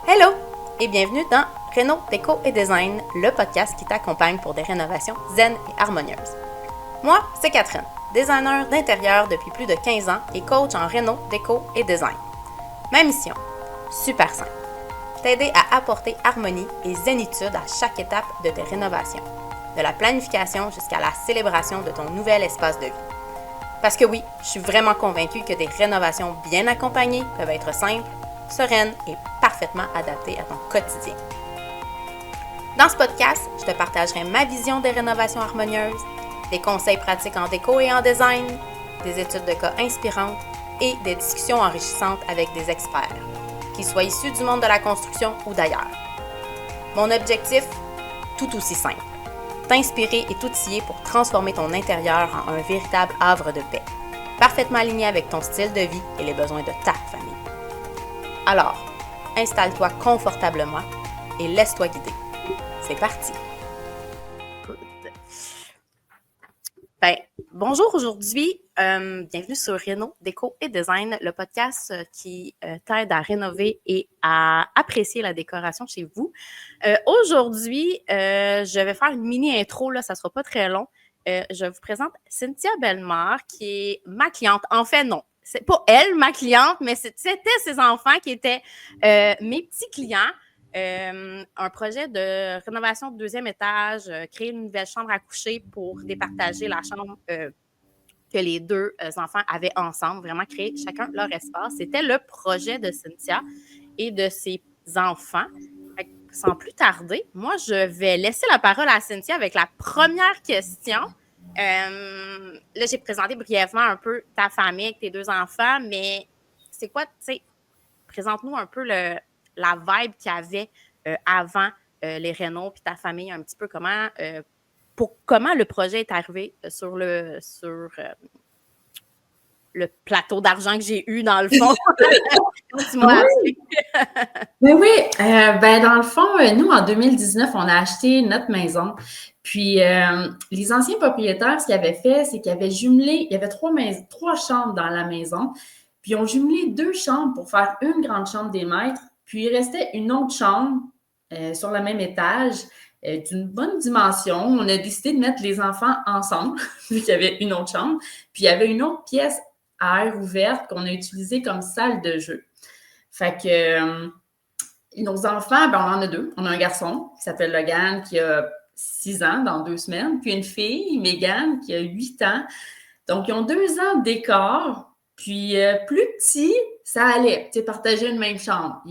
Hello et bienvenue dans Réno, Déco et Design, le podcast qui t'accompagne pour des rénovations zen et harmonieuses. Moi, c'est Catherine, designer d'intérieur depuis plus de 15 ans et coach en réno, déco et design. Ma mission, super simple, t'aider à apporter harmonie et zénitude à chaque étape de tes rénovations, de la planification jusqu'à la célébration de ton nouvel espace de vie. Parce que oui, je suis vraiment convaincue que des rénovations bien accompagnées peuvent être simples, sereine et parfaitement adaptée à ton quotidien. Dans ce podcast, je te partagerai ma vision des rénovations harmonieuses, des conseils pratiques en déco et en design, des études de cas inspirantes et des discussions enrichissantes avec des experts, qu'ils soient issus du monde de la construction ou d'ailleurs. Mon objectif, tout aussi simple, t'inspirer et t'outiller pour transformer ton intérieur en un véritable havre de paix, parfaitement aligné avec ton style de vie et les besoins de ta famille. Alors, installe-toi confortablement et laisse-toi guider. C'est parti! Bonjour aujourd'hui. Bienvenue sur Réno, Déco et Design, le podcast qui t'aide à rénover et à apprécier la décoration chez vous. Aujourd'hui, je vais faire une mini intro, là, ça ne sera pas très long. Je vous présente Cynthia Bellemare, qui est ma cliente. En fait, non. C'est pas elle, ma cliente, mais c'était ses enfants qui étaient mes petits clients. Un projet de rénovation de deuxième étage, créer une nouvelle chambre à coucher pour départager la chambre que les deux enfants avaient ensemble, vraiment créer chacun leur espace. C'était le projet de Cynthia et de ses enfants. Sans plus tarder, moi, je vais laisser la parole à Cynthia avec la première question. Là, j'ai présenté brièvement un peu ta famille avec tes deux enfants, mais c'est quoi, tu sais, présente-nous un peu la vibe qu'il y avait avant les rénaux, puis ta famille, un petit peu comment le projet est arrivé sur le plateau d'argent que j'ai eu, dans le fond. Tu m'as appelé. Mais oui, dans le fond, nous, en 2019, on a acheté notre maison. Puis, les anciens propriétaires, ce qu'ils avaient fait, c'est qu'ils avaient jumelé, il y avait trois chambres dans la maison, puis ils ont jumelé 2 chambres pour faire une grande chambre des maîtres, puis il restait une autre chambre sur le même étage, d'une bonne dimension. On a décidé de mettre les enfants ensemble, vu qu'il y avait une autre chambre, puis il y avait une autre pièce à air ouverte qu'on a utilisée comme salle de jeu. Fait que nos enfants, on en a 2. On a un garçon qui s'appelle Logan, qui a 6 ans dans 2 semaines, puis une fille, Megan, qui a 8 ans. Donc, ils ont 2 ans d'écart. Puis, plus petit, ça allait, tu sais, partager une même chambre.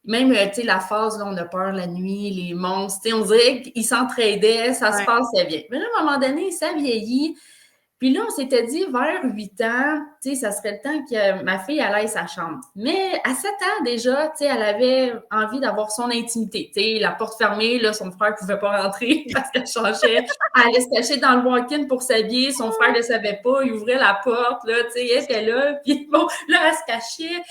Même, tu sais, la phase, là, on a peur la nuit, les monstres, tu sais, on dirait qu'ils s'entraidaient, ça se passait bien. Mais là, à un moment donné, ça vieillit. Puis là, on s'était dit, vers 8 ans, tu sais, ça serait le temps que ma fille, elle aille sa chambre. Mais à 7 ans déjà, tu sais, elle avait envie d'avoir son intimité. Tu sais, la porte fermée, là, son frère ne pouvait pas rentrer parce qu'elle changeait. Elle allait se cacher dans le walk-in pour s'habiller. Son frère ne le savait pas. Il ouvrait la porte, là, tu sais, elle était là. Puis bon, là, elle se cachait.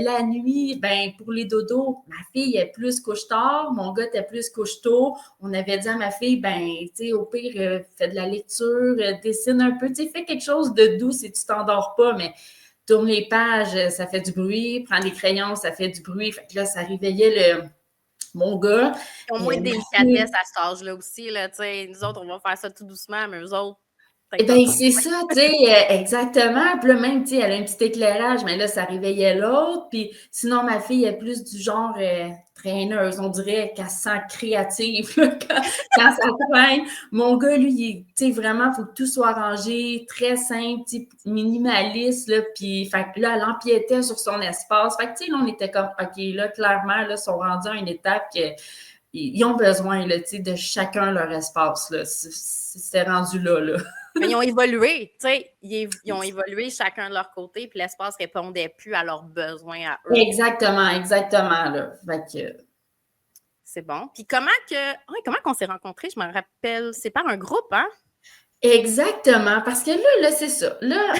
La nuit, pour les dodos, ma fille est plus couche-tard. Mon gars était plus couche-tôt. On avait dit à ma fille, tu sais, au pire, fais de la lecture, dessine un peu. Tu sais, fais quelque chose de doux si tu t'endors pas, mais tourne les pages, ça fait du bruit. Prends des crayons, ça fait du bruit. Fait que là, ça réveillait mon gars. Ils ont moins de délicatesse à cet âge-là aussi, là, tu sais. Nous autres, on va faire ça tout doucement, mais eux autres, c'est ça, tu sais, exactement. Puis là, même, tu sais, elle a un petit éclairage, mais là, ça réveillait l'autre. Puis sinon, ma fille est plus du genre traîneuse. On dirait qu'elle se sent créative là, quand ça traîne. Mon gars, lui, tu sais, vraiment, il faut que tout soit rangé, très simple, minimaliste. Là, puis, fait que là, elle empiétait sur son espace. Fait que, tu sais, là, on était comme, OK, là, clairement, là, ils sont rendus à une étape que ils ont besoin, là, tu sais, de chacun leur espace, là. C'est rendu là. Mais ils ont évolué, tu sais, ils ont évolué chacun de leur côté, puis l'espace ne répondait plus à leurs besoins à eux. Exactement, là. Fait que... C'est bon. Puis comment qu'on s'est rencontrés? Je me rappelle, c'est par un groupe, hein? Exactement, parce que là, c'est ça. Là,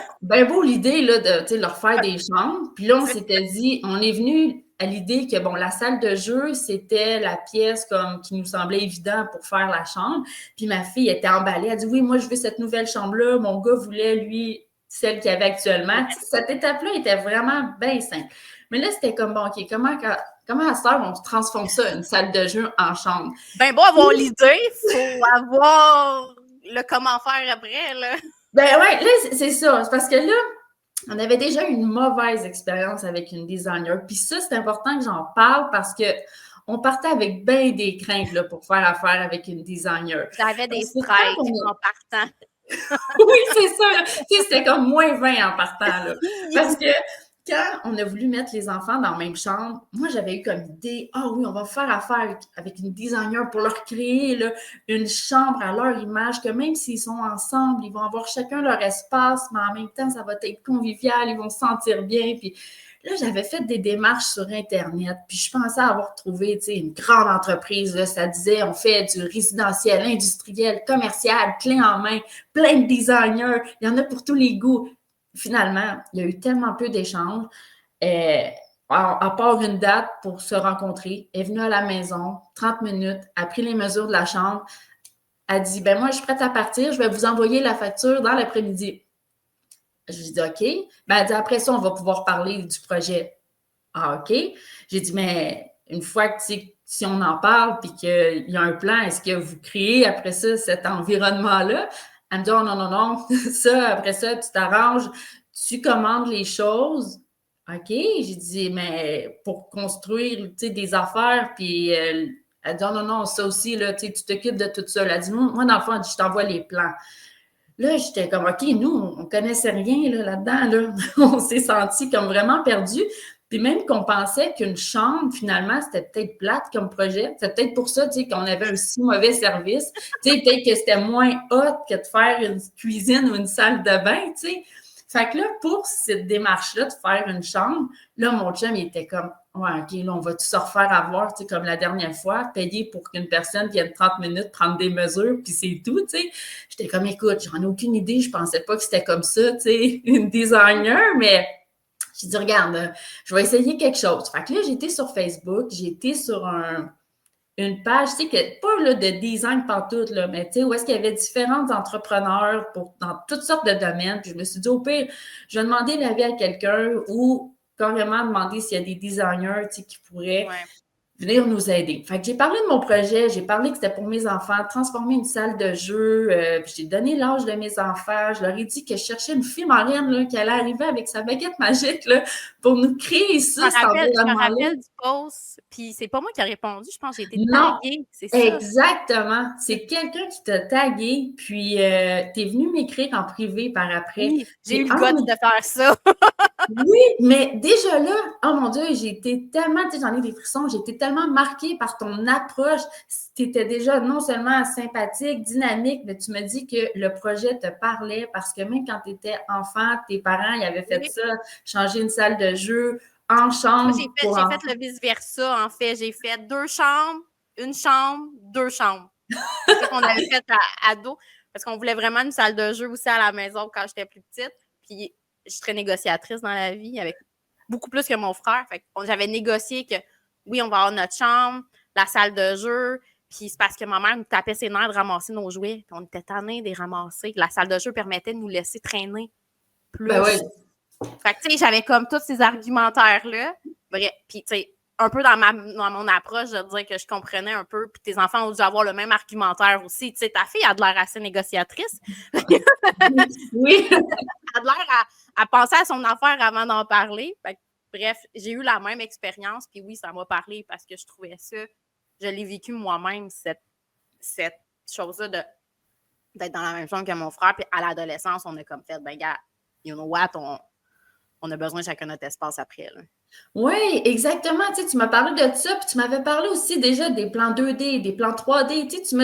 beau l'idée, là, de leur faire des chambres. Puis là, on s'était dit, on est venu à l'idée que, la salle de jeu, c'était la pièce comme qui nous semblait évident pour faire la chambre. Puis ma fille était emballée. Elle a dit, oui, moi, je veux cette nouvelle chambre-là. Mon gars voulait, lui, celle qu'il y avait actuellement. Cette étape-là était vraiment bien simple. Mais là, c'était comme, bon, OK, comment à cette heure, on transforme ça, une salle de jeu en chambre? Ben bon, avoir l'idée, il faut avoir le comment faire après, là. Ben ouais, là, c'est ça. C'est parce que là, on avait déjà eu une mauvaise expérience avec une designer. Puis ça, c'est important que j'en parle parce que on partait avec bien des craintes là, pour faire affaire avec une designer. J'avais des Parce que quand strikes en partant. Oui, c'est ça. Là. Tu sais, c'était comme -20 en partant. Là. Parce que quand on a voulu mettre les enfants dans la même chambre, moi, j'avais eu comme idée, ah oui, on va faire affaire avec une designer pour leur créer là, une chambre à leur image, que même s'ils sont ensemble, ils vont avoir chacun leur espace, mais en même temps, ça va être convivial, ils vont se sentir bien. Puis là, j'avais fait des démarches sur Internet, puis je pensais avoir trouvé, tu sais, une grande entreprise, là, ça disait, on fait du résidentiel, industriel, commercial, clé en main, plein de designers, il y en a pour tous les goûts. Finalement, il y a eu tellement peu d'échanges, à part une date pour se rencontrer, elle est venue à la maison, 30 minutes, a pris les mesures de la chambre, a dit, ben moi, je suis prête à partir, je vais vous envoyer la facture dans l'après-midi. Je lui ai dit, OK. Ben, elle dit, après ça, on va pouvoir parler du projet. Ah, OK. J'ai dit, mais une fois que, si on en parle puis qu'il y a un plan, est-ce que vous créez après ça cet environnement-là? Elle me dit, oh non, non, non. Ça, après ça, tu t'arranges, tu commandes les choses. OK. J'ai dit, mais pour construire, tu sais, des affaires, puis elle dit, oh non, non, ça aussi, là, tu t'occupes de tout ça. Elle a dit, moi, dans le fond, je t'envoie les plans. Là, j'étais comme, OK, nous, on ne connaissait rien là-dedans. Là. On s'est sentis comme vraiment perdus. Puis même qu'on pensait qu'une chambre, finalement, c'était peut-être plate comme projet. C'est peut-être pour ça, tu sais, qu'on avait un si mauvais service. Tu sais, peut-être que c'était moins hot que de faire une cuisine ou une salle de bain, tu sais. Fait que là, pour cette démarche-là de faire une chambre, là, mon chum, il était comme, ouais, OK, là, on va tout se refaire avoir, tu sais, comme la dernière fois, payer pour qu'une personne vienne 30 minutes prendre des mesures, puis c'est tout, tu sais. J'étais comme, écoute, j'en ai aucune idée, je pensais pas que c'était comme ça, tu sais, une designer, mais j'ai dit, regarde, je vais essayer quelque chose. Fait que là, j'étais sur Facebook, j'étais sur une page, tu sais, que, pas là, de design pantoute, là, mais tu sais, où est-ce qu'il y avait différents entrepreneurs dans toutes sortes de domaines. Puis je me suis dit, au pire, je vais demander l'avis à quelqu'un ou carrément demander s'il y a des designers, tu sais, qui pourraient venir nous aider. Fait que j'ai parlé de mon projet, j'ai parlé que c'était pour mes enfants, transformer une salle de jeu, puis j'ai donné l'âge de mes enfants, je leur ai dit que je cherchais une fille marraine là, qui allait arriver avec sa baguette magique là, pour nous créer ça. Je me rappelle du post, puis c'est pas moi qui ai répondu, je pense que j'ai été taguée, c'est ça? Exactement. C'est quelqu'un qui t'a tagué, puis t'es venu m'écrire en privé par après. Oui, j'ai eu le goût de faire ça. Oui, mais déjà là, oh mon Dieu, j'ai été tellement, tu sais, j'en ai des frissons, j'ai été tellement marquée par ton approche. Tu étais déjà non seulement sympathique, dynamique, mais tu me dis que le projet te parlait parce que même quand tu étais enfant, tes parents, ils avaient fait ça, changer une salle de jeu en chambre. Moi, j'ai fait le vice-versa, en fait. J'ai fait 2 chambres, 1 chambre, 2 chambres. C'est ça qu'on avait fait à ado, parce qu'on voulait vraiment une salle de jeu aussi à la maison quand j'étais plus petite. Puis je suis très négociatrice dans la vie, avec beaucoup plus que mon frère. Fait que j'avais négocié que oui, on va avoir notre chambre, la salle de jeu. Puis c'est parce que ma mère nous tapait ses nerfs de ramasser nos jouets. Puis on était tannés de les ramasser. La salle de jeu permettait de nous laisser traîner plus. Ben oui. Fait que tu sais, j'avais comme tous ces argumentaires-là. Bref, puis tu sais, un peu dans mon approche, je veux dire que je comprenais un peu, puis tes enfants ont dû avoir le même argumentaire aussi. Tu sais, ta fille a de l'air assez négociatrice. Oui. Elle a de l'air à penser à son affaire avant d'en parler. Fait que, bref, j'ai eu la même expérience, puis oui, ça m'a parlé parce que je trouvais ça, je l'ai vécu moi-même, cette chose-là d'être dans la même chambre que mon frère, puis à l'adolescence, on a comme fait, ben gars, you know what, on a besoin de chacun notre espace après, là. Oui, exactement. Tu sais, tu m'as parlé de ça, puis tu m'avais parlé aussi déjà des plans 2D, des plans 3D. Tu sais, tu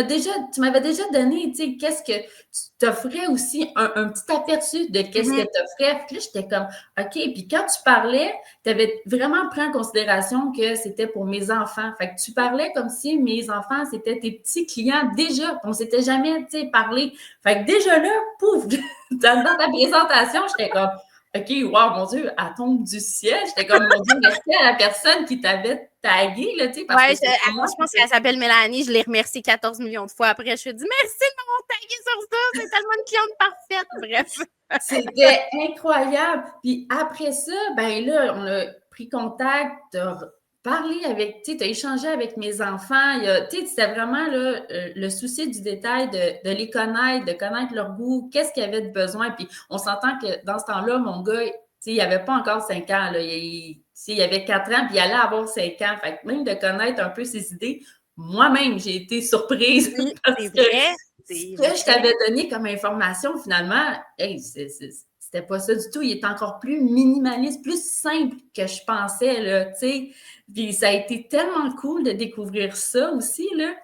m'avais déjà donné, tu sais, qu'est-ce que tu t'offrais aussi un petit aperçu de qu'est-ce que tu offrais. Puis là, j'étais comme, OK. Puis quand tu parlais, tu avais vraiment pris en considération que c'était pour mes enfants. Fait que tu parlais comme si mes enfants, c'était tes petits clients déjà. On s'était jamais, tu sais, parlé. Fait que déjà là, pouf, dans ta présentation, j'étais comme, OK, wow, mon Dieu, elle tombe du ciel. J'étais comme, mon Dieu, merci à la personne qui t'avait tagué, là, tu sais, parce que c'est pas moi. Je pense qu'elle s'appelle Mélanie. Je l'ai remerciée 14 millions de fois après. Je lui ai dit merci de m'avoir tagué sur ça. C'est tellement une cliente parfaite. Bref. C'était incroyable. Puis après ça, ben là, on a pris contact, t'as parlé avec, tu sais, t'as échangé avec mes enfants. Tu sais, c'était vraiment là, le souci du détail de les connaître, de connaître leur goût, qu'est-ce qu'ils avaient de besoin. Puis on s'entend que dans ce temps-là, mon gars, tu sais, il n'avait pas encore 5 ans. Là. Il avait 4 ans, puis il allait avoir 5 ans. Fait que même de connaître un peu ses idées, moi-même, j'ai été surprise. Oui, parce c'est que vrai. ce que je t'avais donné comme information, finalement, hey, c'était pas ça du tout. Il est encore plus minimaliste, plus simple que je pensais, là, tu sais. Puis ça a été tellement cool de découvrir ça aussi, là.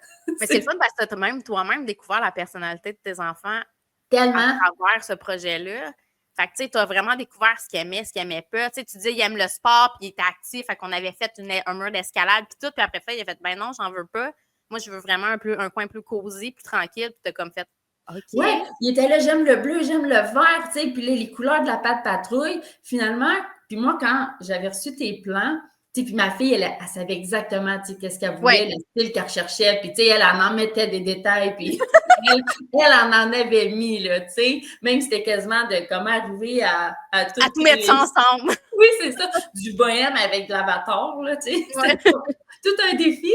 Mais c'est le fun parce que tu as même toi-même découvert la personnalité de tes enfants à Tellement. travers ce projet-là. Fait que, tu sais, tu as vraiment découvert ce qu'il aimait, ce qu'il aimait pas. Tu sais, tu dis, il aime le sport, puis il était actif. Fait qu'on avait fait un mur d'escalade, puis tout. Puis après, il a fait, ben non, j'en veux pas. Moi, je veux vraiment un coin plus cosy, plus tranquille. Puis tu as comme fait, OK. Ouais, il était là, j'aime le bleu, j'aime le vert, tu sais, puis là, les couleurs de la patte patrouille. Finalement, puis moi, quand j'avais reçu tes plans, tu sais, puis ma fille, elle savait exactement, tu sais, qu'est-ce qu'elle voulait, le style qu'elle recherchait, puis tu sais, elle en mettait des détails, puis elle en avait mis, là, tu sais, même c'était quasiment de comment arriver à tout mettre ça ensemble. Oui, c'est ça, du bohème avec l'avatar, là, tu sais, c'était tout un défi.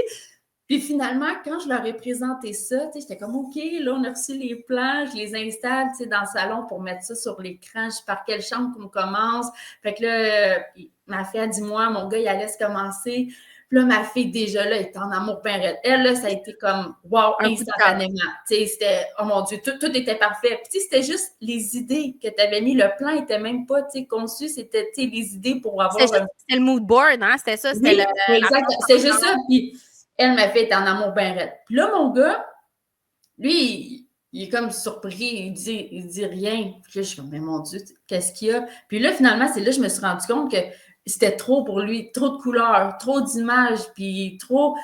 Puis finalement, quand je leur ai présenté ça, j'étais comme, OK, là, on a reçu les plans, je les installe dans le salon pour mettre ça sur l'écran. Je sais par quelle chambre qu'on commence. Fait que là, ma fille a dit, moi, mon gars, il allait se commencer. Puis là, ma fille, déjà, là, est en amour pérenne. Elle, là, ça a été comme, wow, instantanément. C'était, oh mon Dieu, tout était parfait. Puis c'était juste les idées que tu avais mis. Le plan n'était même pas conçu. C'était les idées pour avoir... C'était le mood board, hein? C'était ça. C'était exact. C'est juste ça. Puis elle m'a fait en amour bien raide. Puis là, mon gars, lui, il est comme surpris, il dit rien. Puis là, je suis comme, mais mon Dieu, qu'est-ce qu'il y a? Puis là, finalement, c'est là que je me suis rendu compte que c'était trop pour lui, trop de couleurs, trop d'images, puis trop...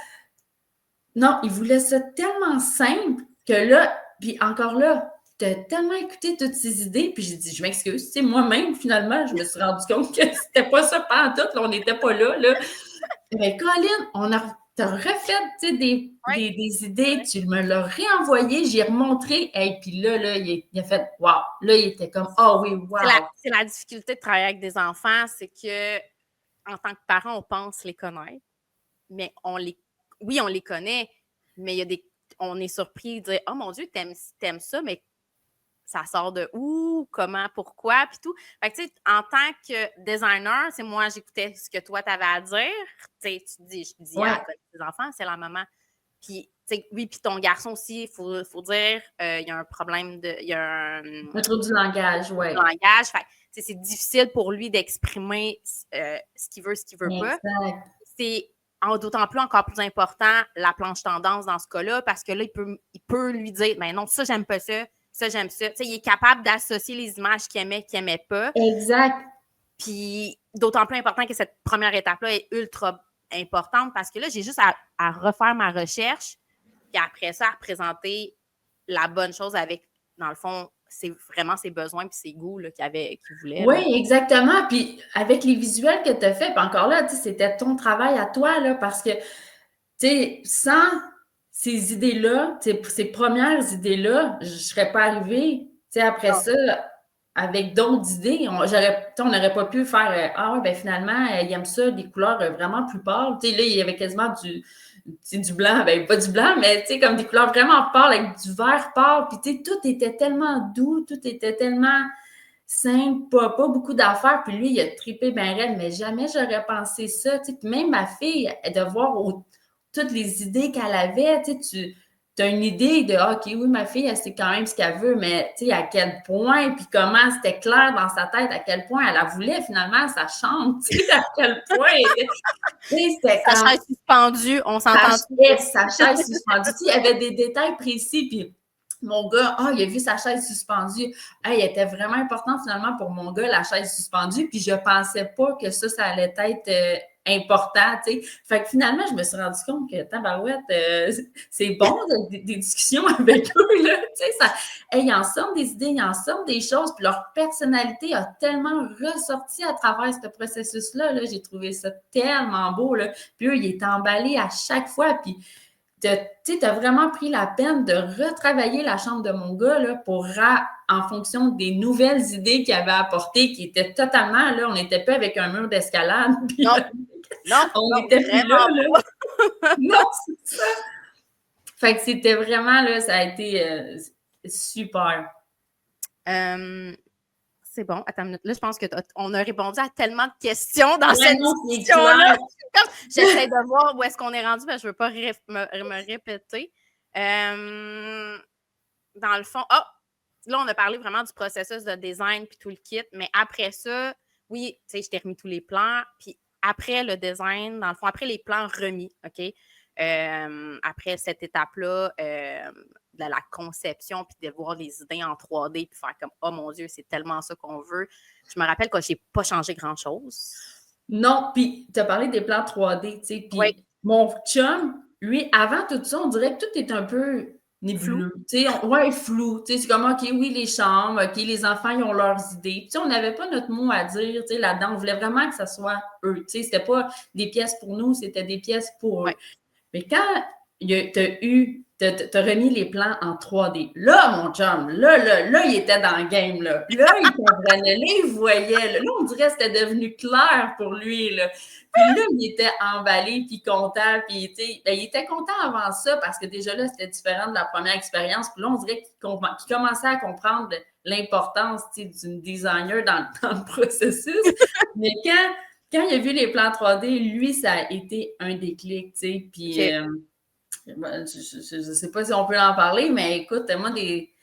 Non, il voulait ça tellement simple que là, puis encore là, t'as tellement écouté toutes ces idées, puis j'ai dit, je m'excuse, tu sais, moi-même, finalement, je me suis rendu compte que c'était pas ça pantoute, là, on n'était pas là. Mais Colin, t'as refait des idées, tu me l'as réenvoyé, j'ai remontré, et puis là, il a fait « wow ». Là, il était comme « oh oui, wow ». C'est la difficulté de travailler avec des enfants, c'est que en tant que parent, on pense les connaître, mais on les connaît, mais on est surpris de dire « oh mon Dieu, t'aimes ça, mais ça sort de où, comment, pourquoi, puis tout. » Fait que, tu sais, en tant que designer, c'est moi, j'écoutais ce que toi, t'avais à dire. Tu sais, je dis, tes enfants, c'est la maman. Puis, tu sais, oui, puis ton garçon aussi, il faut dire, il y a un problème il y a un trouble du langage, oui. Langage, fait que, c'est difficile pour lui d'exprimer ce qu'il veut pas. C'est d'autant plus encore plus important la planche tendance dans ce cas-là, parce que là, il peut lui dire, ben non, ça, j'aime pas ça. Ça, j'aime ça. Tu sais, il est capable d'associer les images qu'il aimait pas. Exact. Puis, d'autant plus important que cette première étape-là est ultra importante parce que là, j'ai juste à refaire ma recherche, puis après ça, à représenter la bonne chose avec, dans le fond, c'est vraiment ses besoins puis ses goûts qu'il voulait. Oui, exactement. Puis, avec les visuels que tu as faits, puis encore là, c'était ton travail à toi, là, parce que, tu sais, sans ces idées-là, ces premières idées-là, je ne serais pas arrivée. Après ça, avec d'autres idées, on n'aurait pas pu faire ah ouais, ben finalement, il aime ça, des couleurs vraiment plus pâles. Là, il y avait quasiment du blanc, ben pas du blanc, mais comme des couleurs vraiment pâles avec du vert pâle. Puis tout était tellement doux, tout était tellement simple, pas beaucoup d'affaires. Puis lui, il a trippé bien raide, mais jamais j'aurais pensé ça. Puis même ma fille, de voir toutes les idées qu'elle avait, tu as une idée de OK, oui, ma fille, elle sait quand même ce qu'elle veut, mais à quel point, puis comment c'était clair dans sa tête, à quel point elle voulait finalement sa chambre, à quel point. C'était sa chaise suspendue, on s'entend. Sa chaise suspendue. Il y avait des détails précis, puis mon gars, il a vu sa chaise suspendue. Il était vraiment important finalement pour mon gars, la chaise suspendue, puis je pensais pas que ça allait être important, tu sais. Fait que finalement, je me suis rendu compte que, tabarouette, c'est bon des discussions avec eux, là, tu sais, ils en sortent des idées, ils en sortent des choses, puis leur personnalité a tellement ressorti à travers ce processus-là, là. J'ai trouvé ça tellement beau, là. Puis eux, ils étaient emballés à chaque fois, puis tu as vraiment pris la peine de retravailler la chambre de mon gars là, en fonction des nouvelles idées qu'il avait apportées, qui étaient totalement, là, on n'était pas avec un mur d'escalade. On n'était plus là. Non, c'est ça. Fait que c'était vraiment, là, ça a été super. C'est bon, attends une minute. Là, je pense qu'on a répondu à tellement de questions dans cette discussion-là. J'essaie de voir où est-ce qu'on est rendu, mais je ne veux pas me répéter. Dans le fond, là, on a parlé vraiment du processus de design puis tout le kit, mais après ça, oui, tu sais, je t'ai remis tous les plans, puis après le design, dans le fond, après les plans remis, OK? Après cette étape-là, de la conception, puis de voir les idées en 3D, puis faire comme « Oh mon Dieu, c'est tellement ça qu'on veut ». Je me rappelle que je n'ai pas changé grand-chose. Non, puis tu as parlé des plans 3D, tu sais, puis mon chum, lui, avant tout ça, on dirait que tout est un peu nébuleux, tu sais, flou, tu sais, c'est comme, OK, oui, les chambres, OK, les enfants, ils ont leurs idées, tu sais, on n'avait pas notre mot à dire, tu sais, là-dedans, on voulait vraiment que ça soit eux, tu sais, c'était pas des pièces pour nous, c'était des pièces pour eux. Mais quand t'as remis les plans en 3D, là, mon chum, là, il était dans le game, là. Là, il comprenait, là, il voyait, là, on dirait que c'était devenu clair pour lui, là. Puis là, il était emballé, puis content, puis, tu sais, il était content avant ça, parce que déjà là, c'était différent de la première expérience. Puis là, on dirait qu'il commençait à comprendre l'importance, tu sais, d'une designer dans le processus. Mais quand il a vu les plans 3D, lui, ça a été un déclic, tu sais, puis je ne sais pas si on peut en parler, mais écoute, moi, des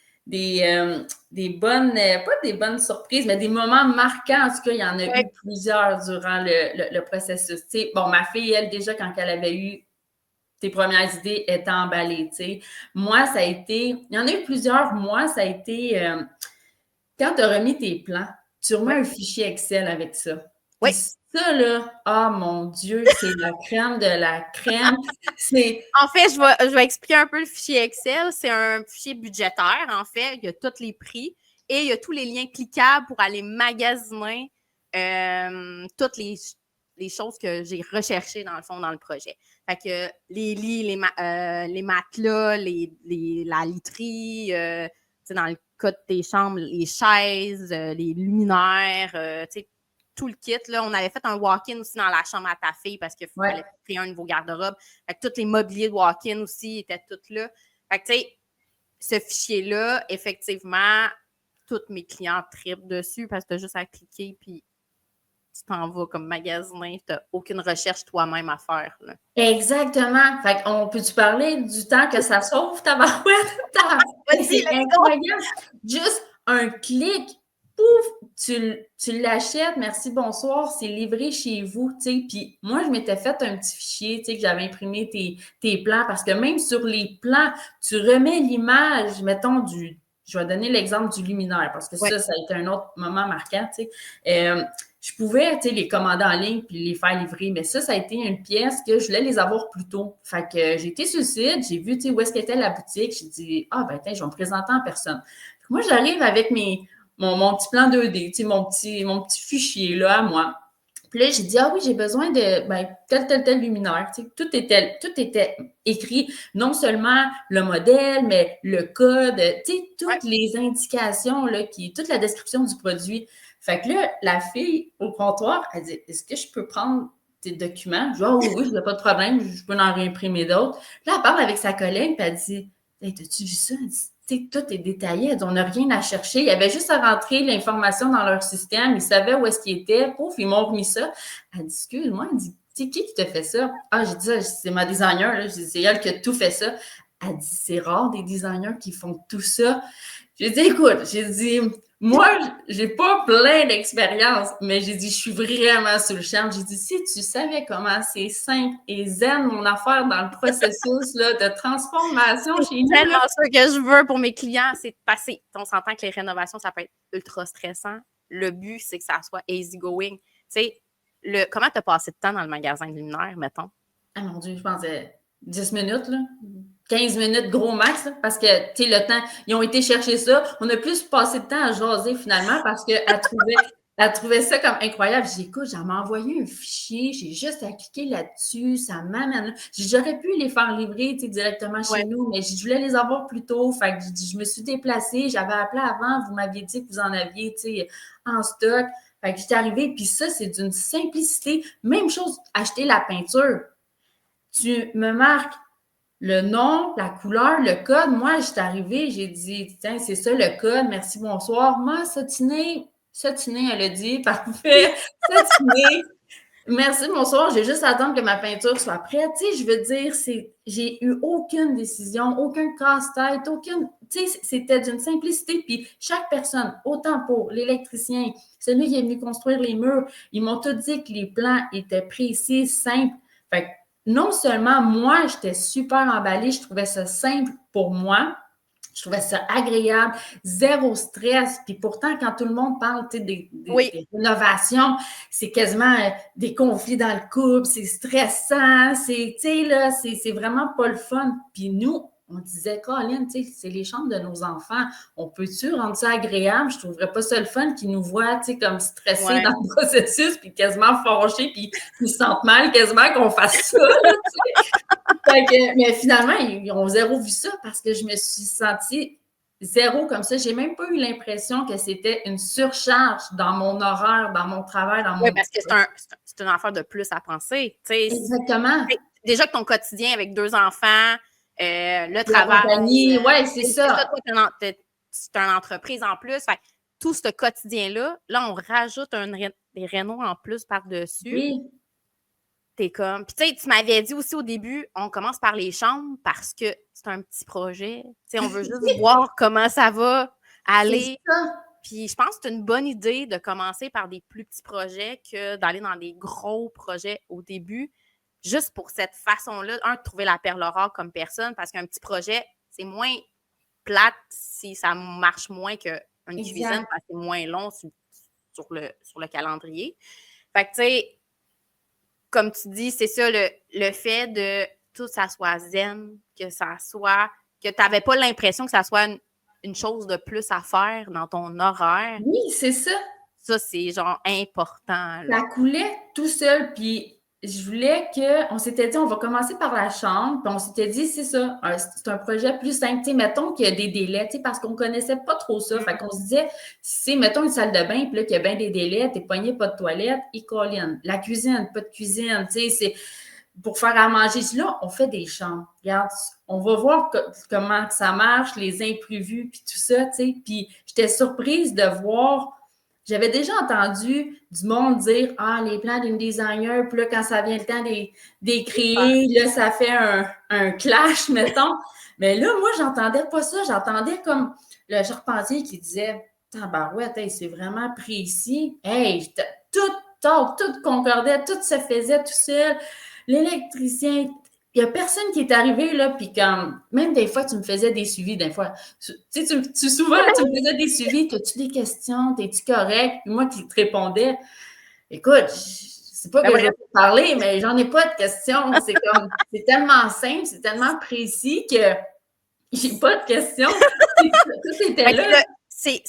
bonnes, pas des bonnes surprises, mais des moments marquants, en tout cas, il y en a eu plusieurs durant le processus, tu sais. Bon, ma fille, elle, déjà, quand elle avait eu tes premières idées, était emballée, tu sais. Moi, ça a été, il y en a eu plusieurs, moi, ça a été, quand tu as remis tes plans, tu remets un fichier Excel avec ça. Oui. Ça, là, oh mon Dieu, c'est la crème de la crème. En fait, je vais expliquer un peu le fichier Excel. C'est un fichier budgétaire, en fait. Il y a tous les prix et il y a tous les liens cliquables pour aller magasiner toutes les choses que j'ai recherchées, dans le fond, dans le projet. Fait que les lits, les matelas, la literie, dans le cas de tes chambres, les chaises, les luminaires, tu sais, tout le kit. Là. On avait fait un walk-in aussi dans la chambre à ta fille parce qu'il fallait créer un nouveau garde-robe. Fait que tous les mobiliers de walk-in aussi étaient tous là. Fait que, tu sais, ce fichier-là, effectivement, tous mes clients trippent dessus parce que tu as juste à cliquer puis tu t'en vas comme magasiner. Tu n'as aucune recherche toi-même à faire. Là. Exactement. Fait qu'on peut-tu parler du temps que ça sauve, tabarouette? C'est incroyable. Juste un clic. Pouf, tu l'achètes, merci, bonsoir, c'est livré chez vous, tu sais. Puis moi, je m'étais fait un petit fichier, tu sais, que j'avais imprimé tes plans, parce que même sur les plans, tu remets l'image, mettons, je vais donner l'exemple du luminaire, parce que ça a été un autre moment marquant, tu sais. Je pouvais, tu sais, les commander en ligne puis les faire livrer, mais ça a été une pièce que je voulais les avoir plus tôt. Fait que j'ai été sur le site, j'ai vu, tu sais, où est-ce qu'était la boutique, j'ai dit, je vais me présenter en personne. Moi, j'arrive avec mon petit plan 2D, tu sais, mon petit fichier là à moi. Puis là, j'ai dit, oui, j'ai besoin de tel luminaire. Tu sais, tout était écrit, non seulement le modèle, mais le code, tu sais, toutes les indications, là, toute la description du produit. Fait que là, la fille au comptoir, elle dit, est-ce que je peux prendre tes documents? Je dis, oui, je n'ai pas de problème, je peux en réimprimer d'autres. Là, elle parle avec sa collègue, puis elle dit, hey, t'as-tu vu ça? Elle dit, tout est détaillé. On n'a rien à chercher. Il y avait juste à rentrer l'information dans leur système. Ils savaient où est-ce qu'ils étaient. Pouf, ils m'ont remis ça. Elle dit, excuse-moi, elle dit, qui te fait ça? J'ai dit, c'est ma designer. Là. J'ai dit, c'est elle qui a tout fait ça. Elle dit, c'est rare des designers qui font tout ça. J'ai dit, écoute, moi, j'ai pas plein d'expérience, mais j'ai dit, je suis vraiment sur le champ. J'ai dit, si tu savais comment c'est simple et zen, mon affaire dans le processus là, de transformation chez nous. C'est tellement ça que je veux pour mes clients, c'est de passer. On s'entend que les rénovations, ça peut être ultra stressant. Le but, c'est que ça soit easy going. Tu sais, comment tu as passé de temps dans le magasin de luminaires, mettons? Ah mon Dieu, je pensais 10 minutes, là. 15 minutes, gros max, là, parce que, tu sais, le temps, ils ont été chercher ça. On a plus passé de temps à jaser, finalement, parce qu'elle trouvait ça comme incroyable. J'ai dit, écoute, j'en ai envoyé un fichier, j'ai juste à cliquer là-dessus, ça m'amène. J'aurais pu les faire livrer, tu sais, directement chez nous, mais je voulais les avoir plus tôt. Fait que je me suis déplacée, j'avais appelé avant, vous m'aviez dit que vous en aviez, tu sais, en stock. Fait que j'étais arrivée, puis ça, c'est d'une simplicité. Même chose, acheter la peinture. Tu me marques le nom, la couleur, le code. Moi, j'étais arrivée, j'ai dit, tiens, c'est ça le code, merci, bonsoir. Moi, Sotiné, elle a dit, parfait, Sotiné, merci, bonsoir. J'ai juste à attendre que ma peinture soit prête. Tu sais, je veux dire, j'ai eu aucune décision, aucun casse-tête, tu sais, c'était d'une simplicité. Puis chaque personne, autant pour l'électricien, celui qui est venu construire les murs, ils m'ont tous dit que les plans étaient précis, simples. Fait que non seulement moi, j'étais super emballée, je trouvais ça simple pour moi, je trouvais ça agréable, zéro stress. Puis pourtant, quand tout le monde parle des rénovations, c'est quasiment des conflits dans le couple, c'est stressant, c'est vraiment pas le fun. Puis nous, on disait, Colin, c'est les chambres de nos enfants. On peut-tu rendre ça agréable? Je trouverais pas ça le fun qu'ils nous voient, comme stressés dans le processus, puis quasiment fâchés, puis ils se sentent mal quasiment qu'on fasse ça, là, mais finalement, ils ont zéro vu ça parce que je me suis sentie zéro comme ça. J'ai même pas eu l'impression que c'était une surcharge dans mon horaire, dans mon travail, dans mon... Oui, parce que c'est une affaire de plus à penser. Exactement. Déjà que ton quotidien avec 2 enfants, le travail... compagnie, oui, c'est ça. C'est une entreprise en plus. Fait, tout ce quotidien-là, là, on rajoute des rénaux en plus par-dessus. Oui. T'es comme... Puis tu sais, tu m'avais dit aussi au début, on commence par les chambres parce que c'est un petit projet. Tu sais, on veut juste voir comment ça va aller. C'est ça. Puis je pense que c'est une bonne idée de commencer par des plus petits projets que d'aller dans des gros projets au début, juste pour cette façon-là, de trouver la perle rare comme personne, parce qu'un petit projet, c'est moins plate si ça marche moins qu'une cuisine, parce que c'est moins long sur le calendrier. Fait que, tu sais, comme tu dis, c'est ça, le fait de tout ça soit zen, que tu n'avais pas l'impression que ça soit une chose de plus à faire dans ton horaire. Oui, c'est ça. Ça, c'est genre important. Là. Ça coulait tout seul, puis je voulais on s'était dit, on va commencer par la chambre, puis on s'était dit, c'est ça, c'est un projet plus simple. Tu sais, mettons qu'il y a des délais, tu sais, parce qu'on ne connaissait pas trop ça. Fait qu'on se disait, si c'est, mettons, une salle de bain, puis là, qu'il y a bien des délais, t'es pogné, pas de toilette, colline. La cuisine, pas de cuisine, tu sais, c'est pour faire à manger. Là, on fait des chambres. Regarde, on va voir comment ça marche, les imprévus, puis tout ça, tu sais. Puis j'étais surprise de voir. J'avais déjà entendu du monde dire « Ah, les plans d'une designer, puis là, quand ça vient le temps d'écrire, là, ça fait un clash, mettons. » Mais là, moi, j'entendais pas ça. J'entendais comme le charpentier qui disait « Tabarouette, hey, c'est vraiment précis. Hey, tout concordait, tout se faisait tout seul. L'électricien, il n'y a personne qui est arrivé, là, puis comme, même des fois, tu me faisais des suivis, des fois. Tu sais, souvent, tu me faisais des suivis, as-tu des questions, t'es-tu correct? Puis moi qui te répondais, écoute, c'est pas que je vais te parler, mais j'en ai pas de questions. C'est tellement simple, c'est tellement précis que j'ai pas de questions. Tout était là. C'est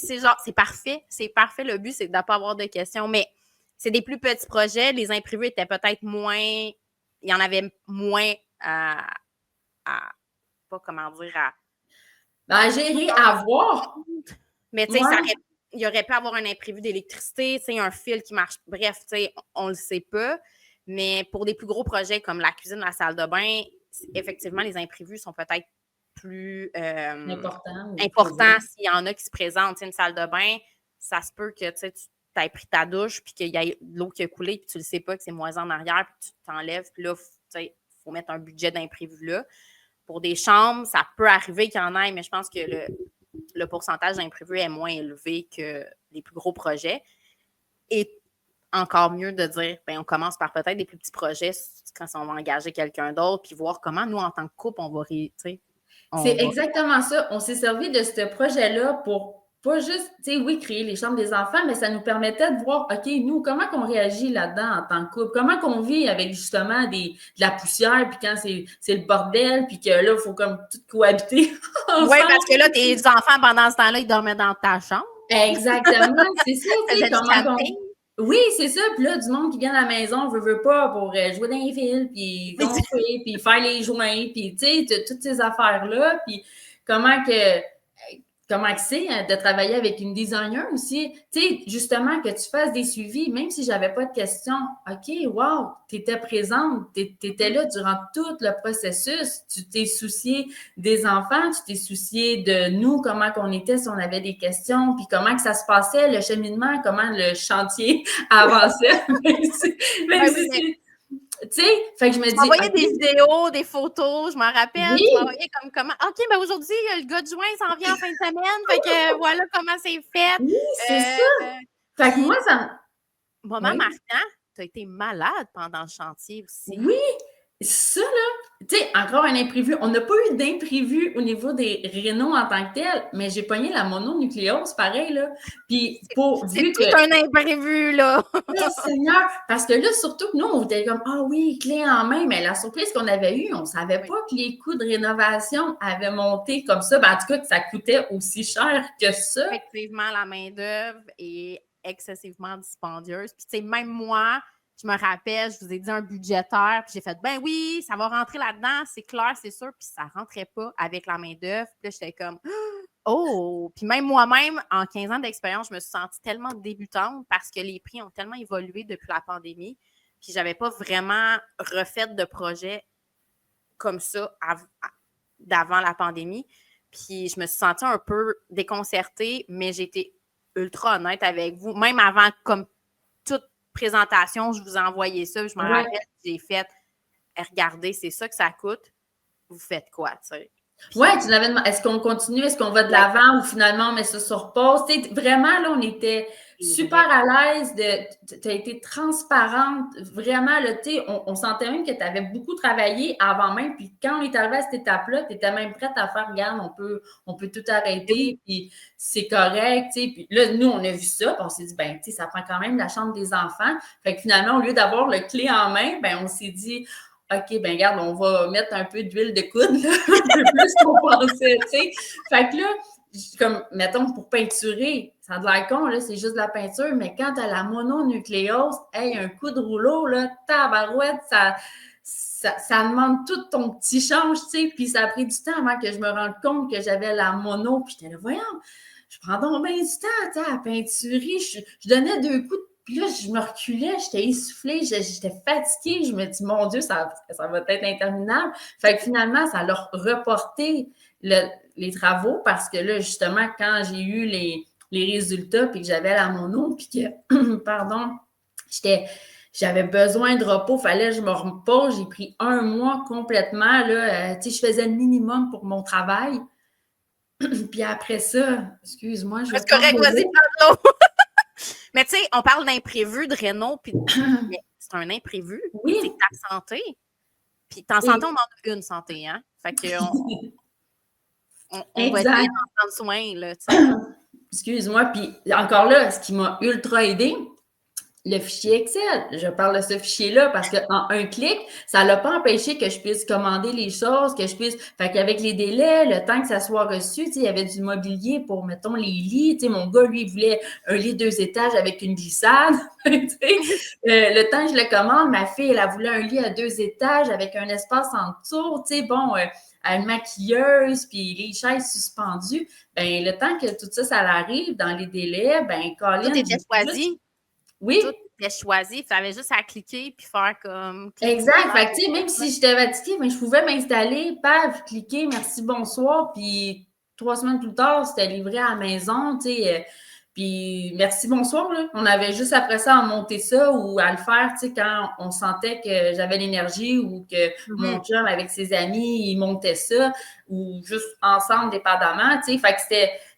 parfait. C'est parfait. Le but, c'est de ne pas avoir de questions, mais c'est des plus petits projets. Les imprévus étaient peut-être moins... Il y en avait moins pas comment dire, à gérer, à voir. Mais tu sais, il y aurait pu avoir un imprévu d'électricité, tu sais, un fil qui marche. Bref, tu sais, on le sait pas. Mais pour des plus gros projets comme la cuisine, la salle de bain, effectivement, les imprévus sont peut-être plus importants s'il y en a qui se présentent. Tu sais, une salle de bain, ça se peut que tu aies pris ta douche puis qu'il y ait de l'eau qui a coulé puis tu le sais pas que c'est moisi en arrière puis tu t'enlèves puis là, tu sais, faut mettre un budget d'imprévu là. Pour des chambres, ça peut arriver qu'il y en ait, mais je pense que le pourcentage d'imprévus est moins élevé que les plus gros projets. Et encore mieux de dire, ben, on commence par peut-être des plus petits projets quand on va engager quelqu'un d'autre, puis voir comment nous, en tant que couple, on va C'est exactement ça. On s'est servi de ce projet-là pour pas juste, tu sais, oui, créer les chambres des enfants, mais ça nous permettait de voir, OK, nous, comment qu'on réagit là-dedans en tant que couple? Comment qu'on vit avec justement de la poussière, puis quand c'est le bordel, puis que là, il faut comme tout cohabiter Oui, ensemble. parce que là, tes enfants, pendant ce temps-là, ils dormaient dans ta chambre. Exactement, c'est ça, tu sais, Faisaient du comment camping. Oui, c'est ça. Puis là, du monde qui vient à la maison, veut pas, pour jouer dans les fils, puis gonfler, puis faire les joints, puis tu sais, toutes ces affaires-là. Puis comment que c'est de travailler avec une designer aussi. Tu sais, justement, que tu fasses des suivis, même si j'avais pas de questions. OK, wow, tu étais présente, tu étais là durant tout le processus. Tu t'es soucié des enfants, tu t'es soucié de nous, comment qu'on était, si on avait des questions, puis comment que ça se passait, le cheminement, comment le chantier avançait. Tu sais, fait que je me dis. Tu m'envoyais des vidéos, des photos, je m'en rappelle. Oui. Tu m'envoyais comme comment. OK, ben aujourd'hui, le gars de juin s'en vient en fin de semaine. Fait que voilà comment c'est fait. Oui, c'est ça. Fait que moi, ça. Moment Oui. marquant, tu as été malade pendant le chantier aussi. Oui, ça, là, tu sais, encore un imprévu. On n'a pas eu d'imprévu au niveau des rénaux en tant que tel, mais j'ai pogné la mononucléose, pareil, là. Puis, C'est tout un imprévu, là. Oui, Seigneur! Parce que là, surtout que nous, on était comme, ah oui, clé en main, mais la surprise qu'on avait eue, on ne savait pas que les coûts de rénovation avaient monté comme ça. Ben, en tout cas, que ça coûtait aussi cher que ça. Effectivement, la main-d'œuvre est excessivement dispendieuse. Puis, tu sais, même moi, je me rappelle, je vous ai dit un budgétaire, puis j'ai fait, ben oui, ça va rentrer là-dedans, c'est clair, c'est sûr. Puis, ça ne rentrait pas avec la main-d'œuvre. Puis là, j'étais comme, oh! Puis même moi-même, en 15 ans d'expérience, je me suis sentie tellement débutante parce que les prix ont tellement évolué depuis la pandémie. Puis j'avais pas vraiment refait de projet comme ça d'avant la pandémie. Puis je me suis sentie un peu déconcertée, mais j'ai été ultra honnête avec vous. Même avant, comme toute présentation, je vous ai envoyé ça. Je me rappelle, j'ai fait, regardez, c'est ça que ça coûte. Vous faites quoi, tu sais? Oui, tu l'avais demandé, est-ce qu'on continue, est-ce qu'on va de l'avant ou finalement on met ça sur pause? T'sais, vraiment, là, on était super à l'aise, tu as été transparente, vraiment, là, on sentait même que tu avais beaucoup travaillé avant même, puis quand on est arrivé à cette étape-là, tu étais même prête à faire, regarde, on peut tout arrêter, puis c'est correct, puis là, nous, on a vu ça, puis on s'est dit, ben, ça prend quand même la chambre des enfants, fait que finalement, au lieu d'avoir le clé en main, ben, on s'est dit, OK, ben regarde, on va mettre un peu d'huile de coude, là, un peu plus qu'on pensait, tu sais. Fait que là, comme, mettons, pour peinturer, ça a de l'air con, là, c'est juste de la peinture, mais quand tu as la mononucléose, hey, un coup de rouleau, là, tabarouette, ça demande tout ton petit change, tu sais. Puis ça a pris du temps avant que je me rende compte que j'avais la mono, puis j'étais là, voyons, je prends donc bien du temps, tu sais, à peinturer. Je donnais 2 coups de. Puis là, je me reculais, j'étais essoufflée, j'étais fatiguée. Je me dis, mon Dieu, ça va être interminable. Fait que finalement, ça a reporté les travaux parce que là, justement, quand j'ai eu les résultats puis que j'avais la mono puis que, pardon, j'avais besoin de repos, fallait que je me repose. J'ai pris 1 mois complètement. Là, tu sais, je faisais le minimum pour mon travail. Puis après ça, excuse-moi, je vais c'est correct, vas-y, parle. Mais tu sais, on parle d'imprévu, de réno, puis c'est un imprévu. Oui. C'est ta santé. Puis en santé, on en a une santé, hein? Fait qu'on on va essayer d'en prendre soin, là, tu sais. Excuse-moi, puis encore là, ce qui m'a ultra aidé, le fichier Excel. Je parle de ce fichier-là parce qu'en un clic, ça ne l'a pas empêché que je puisse commander les choses, que je puisse. Fait qu'avec les délais, le temps que ça soit reçu, tu sais, il y avait du mobilier pour, mettons, les lits. Tu sais, mon gars, lui, il voulait un lit 2 étages avec une glissade. Tu sais, le temps que je le commande, ma fille, elle voulait un lit à 2 étages avec un espace en dessous. Tu sais, bon, une maquilleuse, puis les chaises suspendues. Ben, le temps que tout ça, ça arrive dans les délais, ben, Colin. Tout était choisi. Oui. Tout était choisi. Tu avais juste à cliquer puis faire comme. Exact. Fait que, tu sais, même si j'étais fatiguée, ben, je pouvais m'installer, paf, cliquer, merci, bonsoir. Puis 3 semaines plus tard, c'était livré à la maison, tu sais. Puis merci, bonsoir. Là. On avait juste après ça à monter ça ou à le faire, tu sais, quand on sentait que j'avais l'énergie ou que mon chum avec ses amis, il montait ça ou juste ensemble, dépendamment, tu sais. Fait que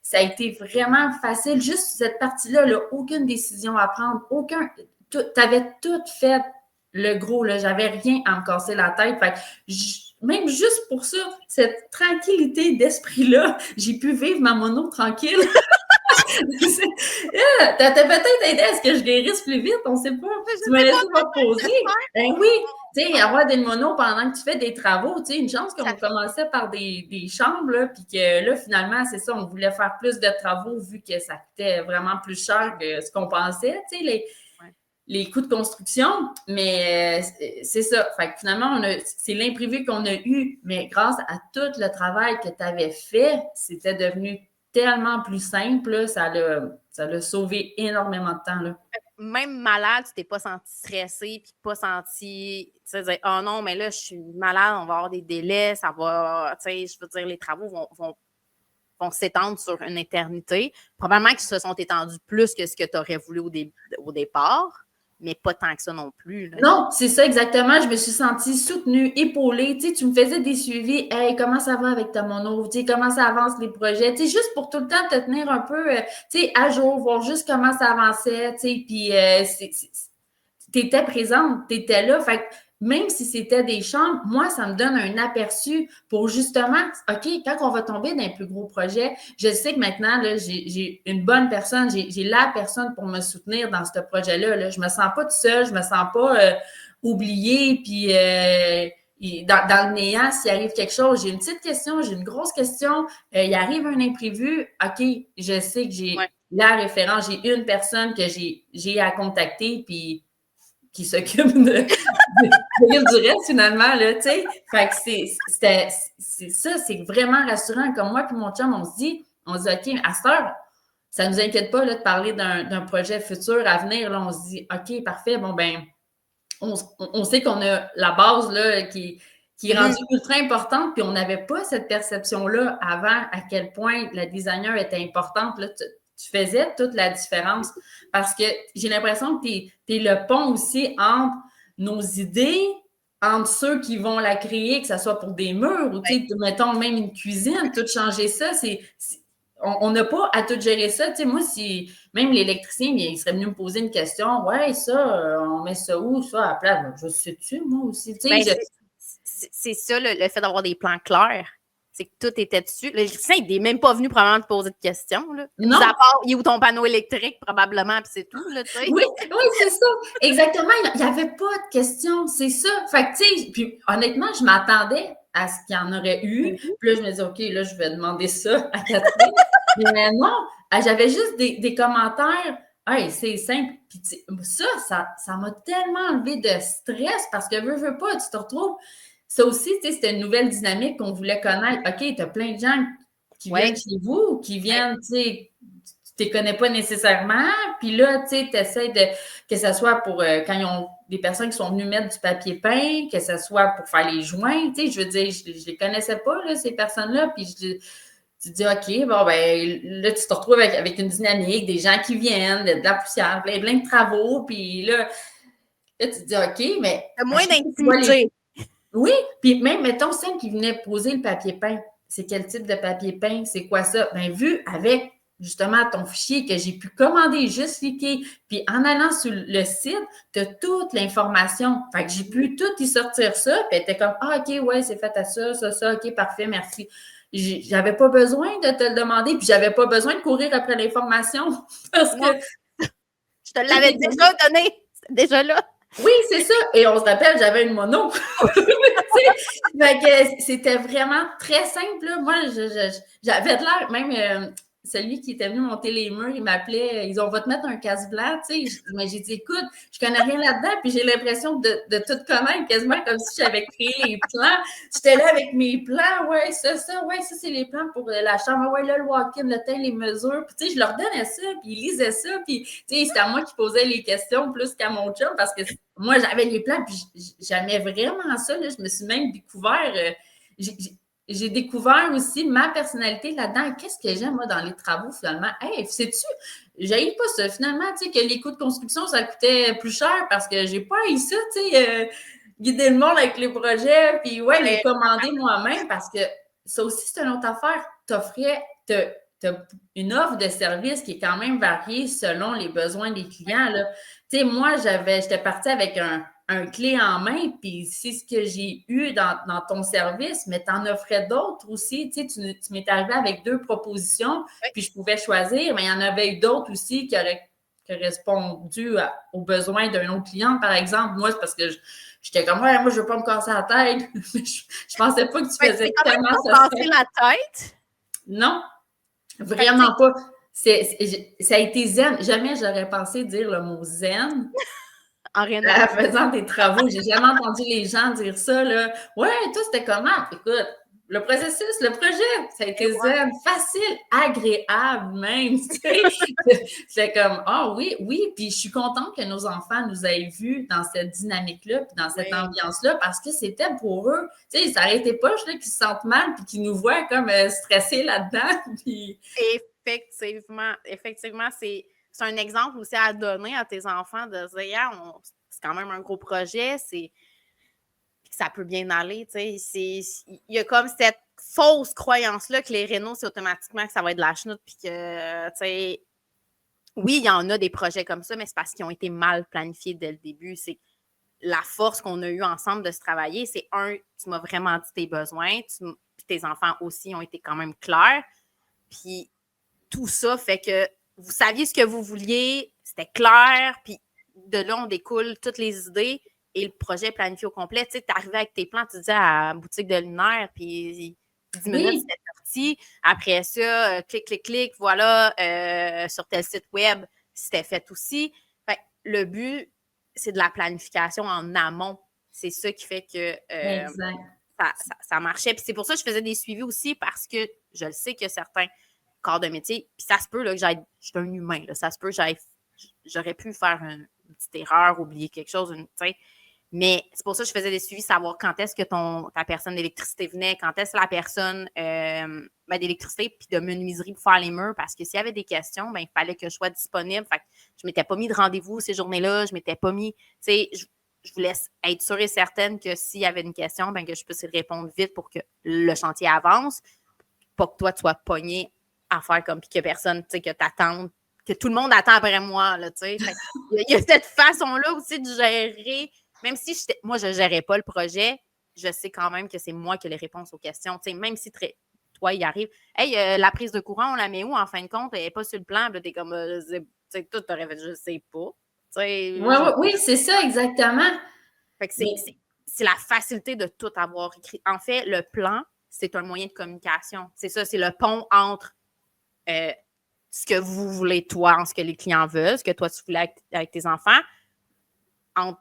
ça a été vraiment facile. Juste cette partie-là, là, aucune décision à prendre, tu avais tout fait le gros, là. J'avais rien à me casser la tête. Fait que même juste pour ça, cette tranquillité d'esprit-là, j'ai pu vivre ma mono tranquille. T'as peut-être aidé à ce que je guérisse plus vite, on ne sait pas. Tu m'as laissé me reposer. Ben oui, tu sais, avoir des monos pendant que tu fais des travaux, tu sais, une chance qu'on commençait par des chambres, là, puis que là, finalement, c'est ça, on voulait faire plus de travaux vu que ça coûtait vraiment plus cher que ce qu'on pensait, tu sais, les coûts de construction, mais c'est ça. Fait que finalement, c'est l'imprévu qu'on a eu, mais grâce à tout le travail que tu avais fait, c'était devenu tellement plus simple, là, ça l'a sauvé énormément de temps. Là. Même malade, tu t'es pas senti stressé, puis pas senti, tu sais, dire, oh non, mais là, je suis malade, on va avoir des délais, ça va, tu sais, je veux dire, les travaux vont s'étendre sur une éternité. Probablement qu'ils se sont étendus plus que ce que tu aurais voulu au départ, mais pas tant que ça non plus. Là. Non, c'est ça exactement. Je me suis sentie soutenue, épaulée. Tu sais, tu me faisais des suivis. Hey, comment ça va avec ta mono? Tu sais, comment ça avance les projets? Tu sais, juste pour tout le temps te tenir un peu, tu sais, à jour, voir juste comment ça avançait. Tu sais, puis tu étais présente, tu étais là. Fait que même si c'était des chambres, moi, ça me donne un aperçu pour justement, OK, quand on va tomber dans un plus gros projet, je sais que maintenant, là, j'ai une bonne personne, j'ai la personne pour me soutenir dans ce projet-là. Là. Je me sens pas toute seule, je me sens pas oubliée, puis dans le néant, s'il arrive quelque chose, j'ai une petite question, j'ai une grosse question, il arrive un imprévu, OK, je sais que j'ai la référence, j'ai une personne que j'ai à contacter, puis qui s'occupe du reste, finalement, là, tu sais. Fait que c'est ça, c'est vraiment rassurant. Comme moi et mon chum, on se dit, OK, à cette heure, ça ne nous inquiète pas là, de parler d'un projet futur à venir. Là, on se dit, OK, parfait, bon, ben, on sait qu'on a la base là, qui est rendue ultra importante, puis on n'avait pas cette perception-là avant à quel point la designer était importante. Là, tu faisais toute la différence parce que j'ai l'impression que tu es le pont aussi entre nos idées, entre ceux qui vont la créer, que ce soit pour des murs ou, mettons, même une cuisine, tout changer ça, on n'a pas à tout gérer ça. Tu sais, moi, si même l'électricien, il serait venu me poser une question, ouais, ça, on met ça où, ça, à la place? Ben, je sais-tu, moi aussi. Tu sais, c'est ça, le fait d'avoir des plans clairs. C'est que tout était dessus. L'électricien, il n'est même pas venu probablement te poser de questions. Là. Non. À part, il est où ton panneau électrique, probablement, puis c'est tout. Là, tu sais. Oui, c'est ça. Exactement. Il n'y avait pas de questions. C'est ça. Fait que, tu sais, puis honnêtement, je m'attendais à ce qu'il y en aurait eu. Puis là, je me dis, OK, là, je vais demander ça à Catherine. Mais non, j'avais juste des commentaires. Hey, c'est simple. Puis ça m'a tellement enlevé de stress parce que veux pas, tu te retrouves. Ça aussi, tu sais, c'était une nouvelle dynamique qu'on voulait connaître. OK, tu as plein de gens qui viennent chez vous, qui viennent, tu sais, tu ne les connais pas nécessairement. Puis là, tu sais, tu essaies que ce soit pour quand ils ont des personnes qui sont venues mettre du papier peint, que ce soit pour faire les joints. Tu sais, je veux dire, je ne les connaissais pas, là, ces personnes-là. Puis tu te dis, OK, bon, ben là, tu te retrouves avec une dynamique, des gens qui viennent, de la poussière, plein de travaux. Puis là, tu te dis, OK, mais. Moins d'intimité. Oui, puis même, mettons, celle qui venait poser le papier peint, c'est quel type de papier peint? C'est quoi ça? Bien, vu avec justement ton fichier que j'ai pu commander, juste cliquer, puis en allant sur le site, tu as toute l'information. Fait que j'ai pu tout y sortir ça, puis elle était comme, ah, OK, ouais, c'est fait à ça, OK, parfait, merci. J'avais pas besoin de te le demander, puis j'avais pas besoin de courir après l'information parce que. Je te l'avais déjà donné, c'était déjà là. Oui, c'est ça. Et on se rappelle, j'avais une mono. Fait que c'était vraiment très simple. Là. Moi, j'avais de l'air, même celui qui était venu monter les murs, il m'appelait, ils ont va te mettre un casse blanc, tu sais. Mais j'ai dit, écoute, je connais rien là-dedans, puis j'ai l'impression de tout connaître, quasiment comme si j'avais créé les plans. J'étais là avec mes plans, ouais, ça, c'est les plans pour la chambre, ouais, là, le walk-in, le teint, les mesures. Puis, tu sais, je leur donnais ça, puis ils lisaient ça, puis, tu sais, c'était à moi qui posais les questions plus qu'à mon chum, parce que moi, j'avais les plans, puis j'aimais vraiment ça, là. Je me suis même découvert, j'ai découvert aussi ma personnalité là-dedans. Qu'est-ce que j'aime, moi, dans les travaux, finalement? Hey, sais-tu, j'haïs pas ça, finalement, tu sais, que les coûts de construction, ça coûtait plus cher parce que j'ai pas haï ça, tu sais, guider le monde avec les projets, puis ouais, les commander moi-même parce que ça aussi, c'est une autre affaire. as une offre de service qui est quand même variée selon les besoins des clients. Là. Tu sais, moi, j'étais partie avec un clé en main, puis c'est ce que j'ai eu dans ton service, mais tu en offrais d'autres aussi. Tu sais, tu m'es arrivé avec 2 propositions, puis je pouvais choisir, mais il y en avait eu d'autres aussi qui auraient correspondu aux besoins d'un autre client, par exemple. Moi, c'est parce que j'étais comme, ouais, moi, je veux pas me casser la tête. je pensais pas que tu faisais tellement ça. Casser la tête? Non, vraiment pas. Ça a été zen. Jamais j'aurais pensé dire le mot zen en faisant des travaux. J'ai jamais entendu les gens dire ça. Là. Ouais, toi, c'était comment? Écoute, le processus, le projet, ça a été zen, facile, agréable même. C'est comme, ah oui, oui. Puis je suis contente que nos enfants nous aient vus dans cette dynamique-là, puis dans cette ambiance-là, parce que c'était pour eux. Tu sais, ça n'arrêtait pas, qu'ils se sentent mal, puis qu'ils nous voient comme stressés là-dedans. Puis... Effectivement, c'est un exemple aussi à donner à tes enfants de dire, c'est quand même un gros projet, ça peut bien aller, tu sais. Il y a comme cette fausse croyance-là que les rénaux, c'est automatiquement que ça va être de la chenoute, puis que, tu sais, oui, il y en a des projets comme ça, mais c'est parce qu'ils ont été mal planifiés dès le début. C'est la force qu'on a eue ensemble de se travailler, c'est tu m'as vraiment dit tes besoins, puis tes enfants aussi ont été quand même clairs, puis tout ça fait que vous saviez ce que vous vouliez, c'était clair, puis de là, on découle toutes les idées et le projet est planifié au complet. Tu sais, tu arrivé avec tes plans, tu disais à la boutique de luminaire, puis 10 minutes, c'était sorti. Après ça, clic, voilà, sur tel site web, c'était fait aussi. Fait, le but, c'est de la planification en amont. C'est ça qui fait que ça marchait. Puis c'est pour ça que je faisais des suivis aussi, parce que je le sais que certains corps de métier, puis ça se peut là, que je suis un humain, là, ça se peut que j'aurais pu faire une petite erreur, oublier quelque chose, mais c'est pour ça que je faisais des suivis, savoir quand est-ce que ta personne d'électricité venait, quand est-ce que la personne d'électricité, puis de menuiserie pour faire les murs, parce que s'il y avait des questions, il fallait que je sois disponible. Fait que je ne m'étais pas mis de rendez-vous ces journées-là, je ne m'étais pas mis, tu sais, je voulais être sûre et certaine que s'il y avait une question, que je puisse y répondre vite pour que le chantier avance, pas que toi, tu sois pogné à faire comme, puis que personne, tu sais, que t'attendes, que tout le monde attend après moi, là, tu sais. Il y a cette façon-là aussi de gérer, même si moi, je ne gérais pas le projet, je sais quand même que c'est moi qui ai les réponses aux questions, tu sais, même si toi, il arrive, hey, la prise de courant, on la met où, en fin de compte, elle n'est pas sur le plan, t'es comme, tu sais, tout t'aurais fait, je sais pas, tu sais. Oui, c'est ça, exactement. Fait que c'est la facilité de tout avoir écrit. En fait, le plan, c'est un moyen de communication. C'est ça, c'est le pont entre ce que vous voulez, toi, ce que les clients veulent, ce que toi, tu voulais avec tes enfants, entre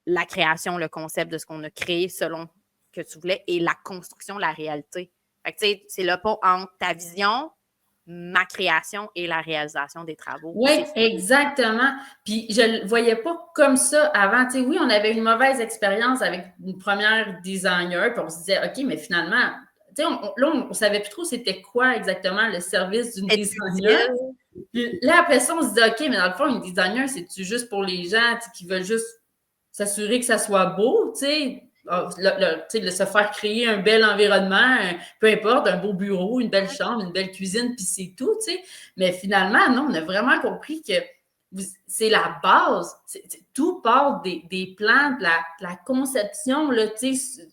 la création, le concept de ce qu'on a créé selon que tu voulais et la construction, la réalité. Fait que, tu sais, c'est le pont entre ta vision, ma création et la réalisation des travaux. Oui, exactement. Puis je ne le voyais pas comme ça avant. Tu sais, oui, on avait une mauvaise expérience avec une première designer, puis on se disait, OK, mais finalement, tu sais, on ne savait plus trop c'était quoi exactement le service d'une designer. Puis là, après ça, on se dit, OK, mais dans le fond, une designer, c'est-tu juste pour les gens qui veulent juste s'assurer que ça soit beau, tu sais? Se faire créer un bel environnement, peu importe, un beau bureau, une belle chambre, une belle cuisine, puis c'est tout, tu sais. Mais finalement, non, on a vraiment compris que c'est la base. Tout part des plans, de la conception, là, tu sais,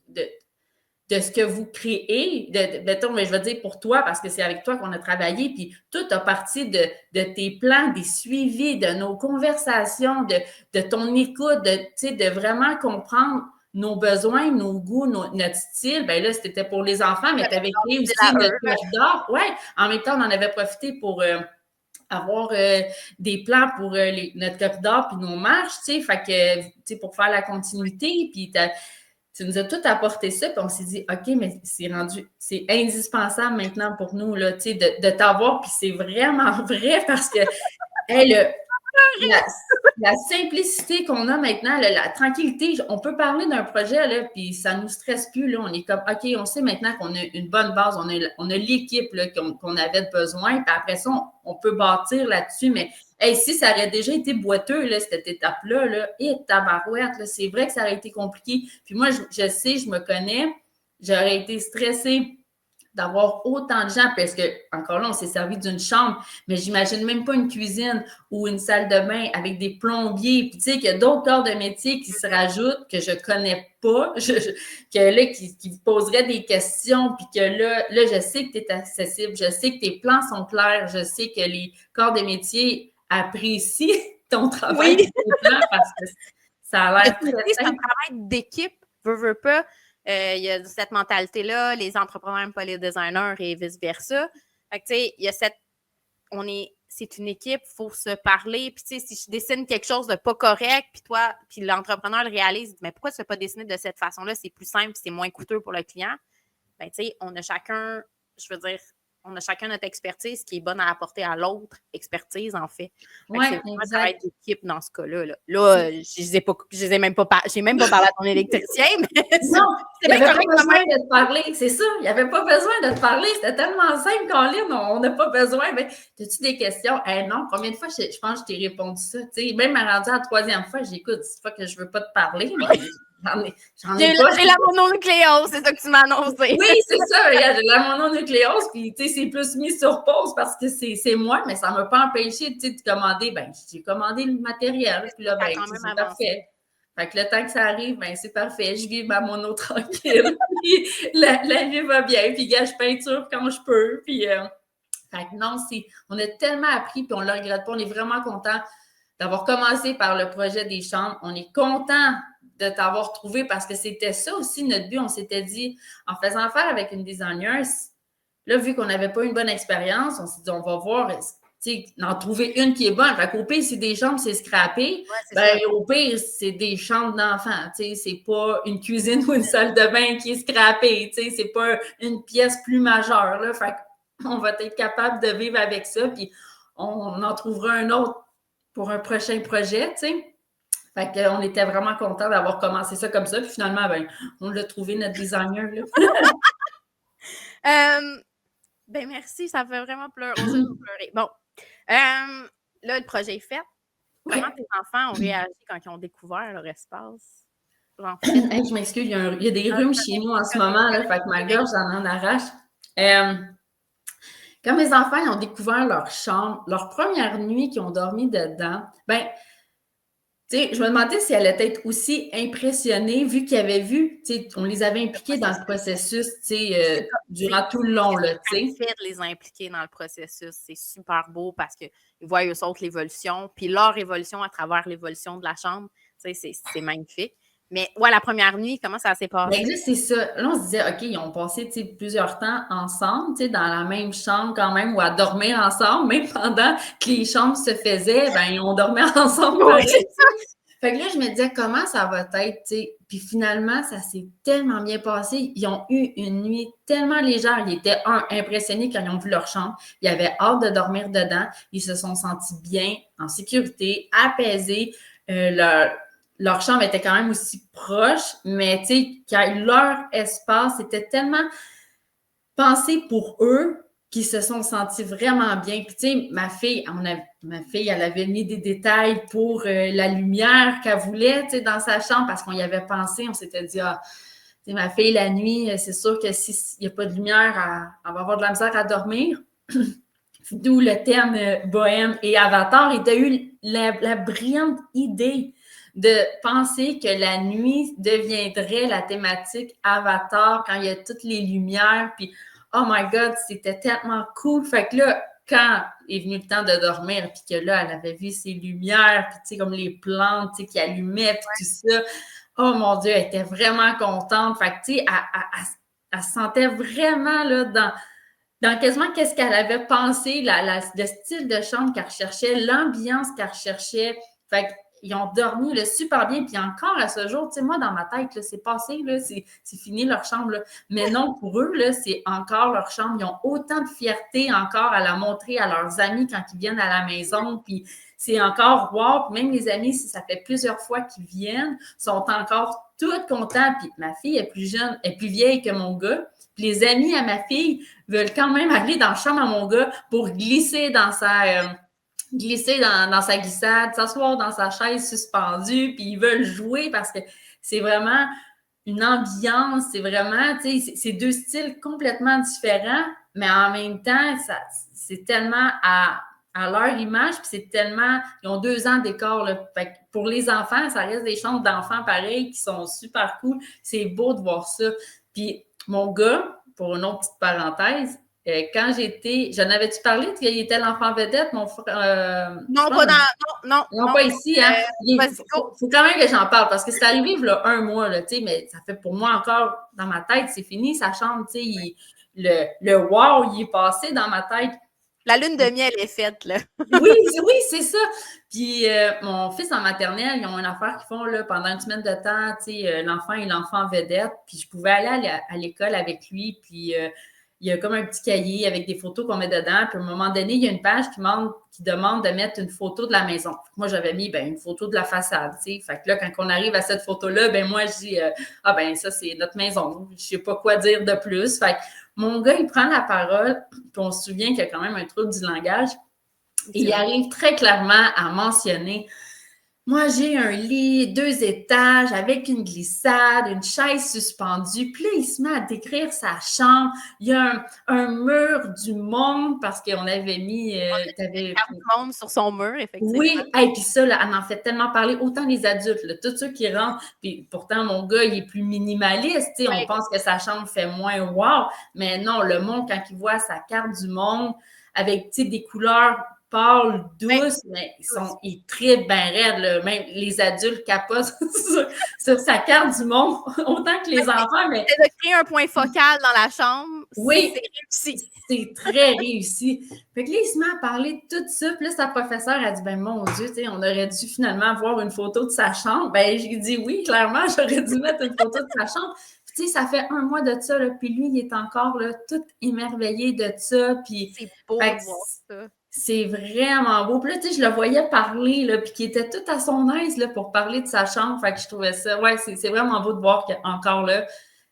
de ce que vous créez, mettons, mais je veux dire pour toi, parce que c'est avec toi qu'on a travaillé, puis tout a parti de tes plans, des suivis, de nos conversations, de ton écoute, de vraiment comprendre nos besoins, nos goûts, notre style. Bien là, c'était pour les enfants, mais tu avais créé aussi notre code d'art. Oui, en même temps, on en avait profité pour avoir des plans pour notre code d'art puis nos marches, tu sais, fait que, tu sais, pour faire la continuité, puis tu nous as tout apporté ça, puis on s'est dit, OK, mais c'est indispensable maintenant pour nous, là, tu sais, de t'avoir, puis c'est vraiment vrai parce que, la simplicité qu'on a maintenant, la tranquillité, on peut parler d'un projet, là, puis ça ne nous stresse plus, là, on est comme, OK, on sait maintenant qu'on a une bonne base, on a l'équipe là, qu'on avait besoin, puis après ça, on peut bâtir là-dessus, mais si ça aurait déjà été boiteux, là, cette étape-là, là, et tabarouette, là, c'est vrai que ça aurait été compliqué. Puis moi, je sais, je me connais, j'aurais été stressée d'avoir autant de gens, parce que, encore là, on s'est servi d'une chambre, mais j'imagine même pas une cuisine ou une salle de bain avec des plombiers, puis tu sais, qu'il y a d'autres corps de métier qui se rajoutent, que je connais pas, que là, qui vous poseraient des questions, puis que là, je sais que tu es accessible, je sais que tes plans sont clairs, je sais que les corps de métier apprécient ton travail, Oui. tes plans, parce que ça a l'air très C'est un simple. travail d'équipe, veux pas. Il y a cette mentalité-là, les entrepreneurs n'aiment pas les designers et vice-versa. Fait que, tu sais, il y a c'est une équipe, il faut se parler. Puis, tu sais, si je dessine quelque chose de pas correct, puis l'entrepreneur le réalise, mais pourquoi tu ne pas dessiner de cette façon-là? C'est plus simple, c'est moins coûteux pour le client. Ben, tu sais, on a chacun notre expertise qui est bonne à apporter à l'autre expertise, en fait. Oui, c'est vraiment un exact. travail d'équipe dans ce cas-là. Là, j'ai même pas parlé à ton électricien, mais non, il n'y avait pas besoin de te parler, c'est ça. Il n'y avait pas besoin de te parler. C'était tellement simple, Colin, on n'a pas besoin. Mais as-tu des questions? Non, combien de fois je pense que je t'ai répondu ça? T'sais, même rendu à la troisième fois, j'écoute, c'est pas que je ne veux pas te parler, mais j'en ai pas. J'ai la mononucléose, c'est ça que tu m'as annoncé. Oui, c'est ça, j'ai la mononucléose, puis c'est plus mis sur pause parce que c'est moi, mais ça ne m'a pas empêché de commander. Ben, j'ai commandé le matériel, puis là, ben, c'est parfait. Fait que le temps que ça arrive, ben, c'est parfait. Je vis ma mono tranquille, puis la vie va bien, puis je peinture quand je peux, puis fait que non, on a tellement appris, puis on ne le regrette pas. On est vraiment content d'avoir commencé par le projet des chambres. On est content de t'avoir trouvé parce que c'était ça aussi notre but. On s'était dit, en faisant affaire avec une designer, là, vu qu'on n'avait pas une bonne expérience, on s'est dit, on va voir, en trouver une qui est bonne. Fait qu'au pire, c'est des chambres, c'est scrappé. Ben, au pire, c'est des chambres d'enfants. C'est pas une cuisine ou une salle de bain qui est scrappée. C'est pas une pièce plus majeure. Là. Fait qu'on va être capable de vivre avec ça. Puis on en trouvera un autre pour un prochain projet, tu sais. Fait qu'on était vraiment contents d'avoir commencé ça comme ça. Puis finalement, ben, on l'a trouvé, notre designer. Là. Ben merci, ça fait vraiment pleurer. On s'est pleurer. Bon. Là, le projet est fait. Comment tes enfants ont réagi quand ils ont découvert leur espace? Hey, je m'excuse, il y a des rhumes chez nous en ce moment, là, fait que ma gorge en arrache. Quand mes enfants ils ont découvert leur chambre, leur première nuit qu'ils ont dormi dedans, ben, tu sais, je me demandais si elle allait être aussi impressionnée, vu qu'ils avaient vu, tu sais, on les avait impliqués dans le processus, tu sais, durant tout le long, là, tu sais. C'est fait de les impliquer dans le processus. C'est super beau parce qu'ils voient eux autres l'évolution, puis leur évolution à travers l'évolution de la chambre, tu sais, c'est magnifique. Mais ouais, la première nuit, comment ça s'est passé? Ben là, c'est ça. Là, on se disait, OK, ils ont passé plusieurs temps ensemble, dans la même chambre quand même, ou à dormir ensemble, même pendant que les chambres se faisaient, ben, on dormait ensemble. Oui. Fait que là, je me disais, comment ça va être, tu sais? Puis finalement, ça s'est tellement bien passé. Ils ont eu une nuit tellement légère. Ils étaient, impressionnés quand ils ont vu leur chambre. Ils avaient hâte de dormir dedans. Ils se sont sentis bien, en sécurité, apaisés. Leur chambre était quand même aussi proche, mais tu sais, leur espace était tellement pensé pour eux qu'ils se sont sentis vraiment bien. Puis tu sais, ma fille, elle avait mis des détails pour la lumière qu'elle voulait, tu sais, dans sa chambre parce qu'on y avait pensé. On s'était dit, tu sais, ma fille, la nuit, c'est sûr que s'il n'y a pas de lumière, elle va avoir de la misère à dormir. D'où le thème bohème et Avatar. Et tu as eu la brillante idée de penser que la nuit deviendrait la thématique Avatar quand il y a toutes les lumières. Puis, oh my God, c'était tellement cool. Fait que là, quand est venu le temps de dormir, puis que là, elle avait vu ces lumières, puis tu sais, comme les plantes, tu sais, qui allumaient, puis tout ça. Oh mon Dieu, elle était vraiment contente. Fait que, tu sais, elle se sentait vraiment là dans quasiment qu'est-ce qu'elle avait pensé, le style de chambre qu'elle recherchait, l'ambiance qu'elle recherchait. Fait qu'ils ont dormi là, super bien. Puis encore à ce jour, tu sais, moi, dans ma tête, là, c'est passé, là, c'est fini leur chambre. Là. Mais non, pour eux, là, c'est encore leur chambre. Ils ont autant de fierté encore à la montrer à leurs amis quand ils viennent à la maison. Puis c'est encore wow. Puis même les amis, si ça fait plusieurs fois qu'ils viennent, sont encore toutes contents. Puis ma fille est plus jeune, est plus vieille que mon gars. Puis les amis à ma fille veulent quand même aller dans la chambre à mon gars pour glisser dans sa glissade, s'asseoir dans sa chaise suspendue, puis ils veulent jouer parce que c'est vraiment une ambiance, c'est vraiment, tu sais, c'est deux styles complètement différents, mais en même temps, c'est tellement à leur image, puis c'est tellement, ils ont 2 ans d'écart, là. Fait que pour les enfants, ça reste des chambres d'enfants pareils qui sont super cool. C'est beau de voir ça. Puis mon gars, pour une autre petite parenthèse, quand j'en avais-tu parlé qu'il était l'enfant vedette, mon frère? Non, pas dans. Non, Non, pas ici, hein. Il vas-y, go. faut quand même que j'en parle parce que c'est arrivé il y a 1 mois, là, tu sais, mais ça fait pour moi encore dans ma tête, c'est fini, sa chambre, tu sais, le wow, il est passé dans ma tête. La lune de miel est faite, là. Oui, oui, c'est ça. Puis mon fils en maternelle, ils ont une affaire qu'ils font là, pendant une semaine de temps, tu sais, l'enfant et l'enfant vedette. Puis je pouvais aller à l'école avec lui, puis il y a comme un petit cahier avec des photos qu'on met dedans. Puis à un moment donné, il y a une page qui demande de mettre une photo de la maison. Moi, j'avais mis une photo de la façade, tu sais. Fait que là, quand on arrive à cette photo-là, moi, je dis ça, c'est notre maison. Je sais pas quoi dire de plus. Fait que mon gars, il prend la parole, puis on se souvient qu'il y a quand même un trouble du langage. Et il arrive très clairement à mentionner: moi, j'ai un lit 2 étages avec une glissade, une chaise suspendue. Puis là, il se met à décrire sa chambre. Il y a un mur du monde parce qu'on avait mis... du monde sur son mur, effectivement. Oui, et puis ça, là, elle en fait tellement parler, autant les adultes, là, tous ceux qui rentrent. Puis pourtant, mon gars, il est plus minimaliste. Tu sais, on pense que sa chambre fait moins wow. Mais non, le monde, quand il voit sa carte du monde avec, tu sais, des couleurs pâles, douces, mais ils trippent bien raide, là. Même les adultes capotent sur sa carte du monde, autant que les enfants. Mais c'est de créer un point focal dans la chambre. Oui, c'est réussi. C'est très réussi. Fait que là, il se met à parler de tout ça. Puis là, sa professeure a dit: mon Dieu, tu sais, on aurait dû finalement voir une photo de sa chambre. J'ai dit oui, clairement, j'aurais dû mettre une photo de sa chambre. Puis tu sais, ça fait 1 mois de ça, là, puis lui, il est encore là, tout émerveillé de ça. Puis c'est beau de voir ça. C'est vraiment beau. Puis là, tu sais, je le voyais parler, là, puis qu'il était tout à son aise, là, pour parler de sa chambre. Fait que je trouvais ça, c'est vraiment beau de voir qu'encore là,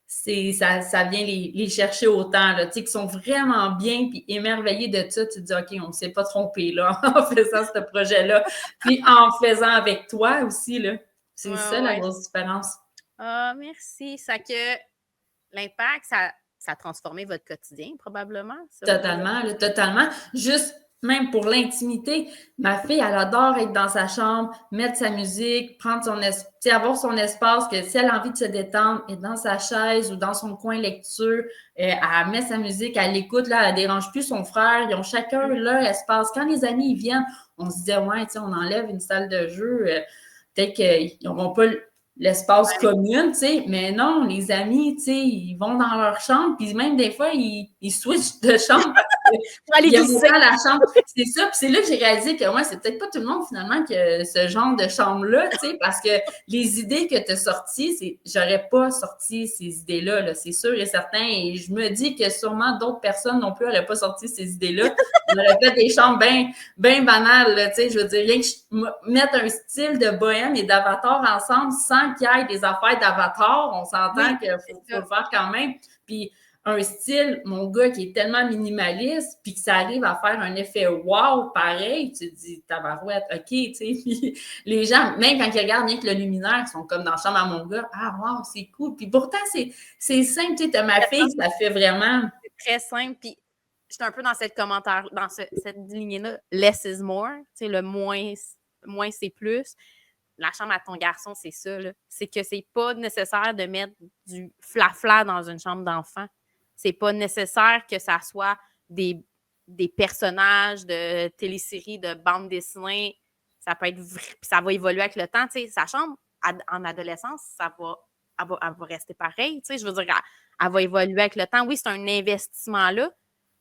ça vient les chercher autant, là, tu sais, qui sont vraiment bien, puis émerveillés de ça. Tu te dis, OK, on ne s'est pas trompé, là, en faisant ce projet-là. Puis en faisant avec toi aussi, là. C'est ça, la grosse différence. Ah, merci. Ça que l'impact, ça a transformé votre quotidien, probablement. Totalement, là, totalement. Juste, même pour l'intimité, ma fille, elle adore être dans sa chambre, mettre sa musique, prendre avoir son espace, que si elle a envie de se détendre, être dans sa chaise ou dans son coin lecture, elle met sa musique, elle l'écoute, là, elle ne dérange plus son frère, ils ont chacun leur espace. Quand les amis ils viennent, on se dit, on enlève une salle de jeu, peut-être qu'ils n'auront pas l'espace commun, tu sais, mais non, les amis, tu sais, ils vont dans leur chambre, puis même des fois, ils switchent de chambre parce qu'ils aiment ça, la chambre. C'est ça, puis c'est là que j'ai réalisé que, c'est peut-être pas tout le monde, finalement, qui a ce genre de chambre-là, tu sais, parce que les idées que tu as sorties, j'aurais pas sorti ces idées-là, là, c'est sûr et certain, et je me dis que sûrement d'autres personnes non plus n'auraient pas sorti ces idées-là. On aurait fait des chambres bien banales, là, tu sais, je veux dire, rien que mettre un style de bohème et d'avatar ensemble sans qu'il y ait des affaires d'avatar, on s'entend qu'il faut le faire quand même. Puis un style, mon gars, qui est tellement minimaliste, puis que ça arrive à faire un effet wow pareil, tu te dis, tabarouette, OK, tu sais. Puis les gens, même quand ils regardent bien que le luminaire, ils sont comme dans la chambre à mon gars, ah, wow, c'est cool. Puis pourtant, c'est simple, tu sais, t'as ma fille, ça fait vraiment... C'est très simple, puis j'étais un peu dans cette lignée-là, less is more, tu sais, le moins c'est plus. La chambre à ton garçon, c'est ça, là. C'est que c'est pas nécessaire de mettre du flafla dans une chambre d'enfant. C'est pas nécessaire que ça soit des personnages de téléséries, de bandes dessinées. Ça peut être vrai, puis ça va évoluer avec le temps. Tu sais, sa chambre, en adolescence, elle va rester pareil. Tu sais, je veux dire, elle va évoluer avec le temps. Oui, c'est un investissement là,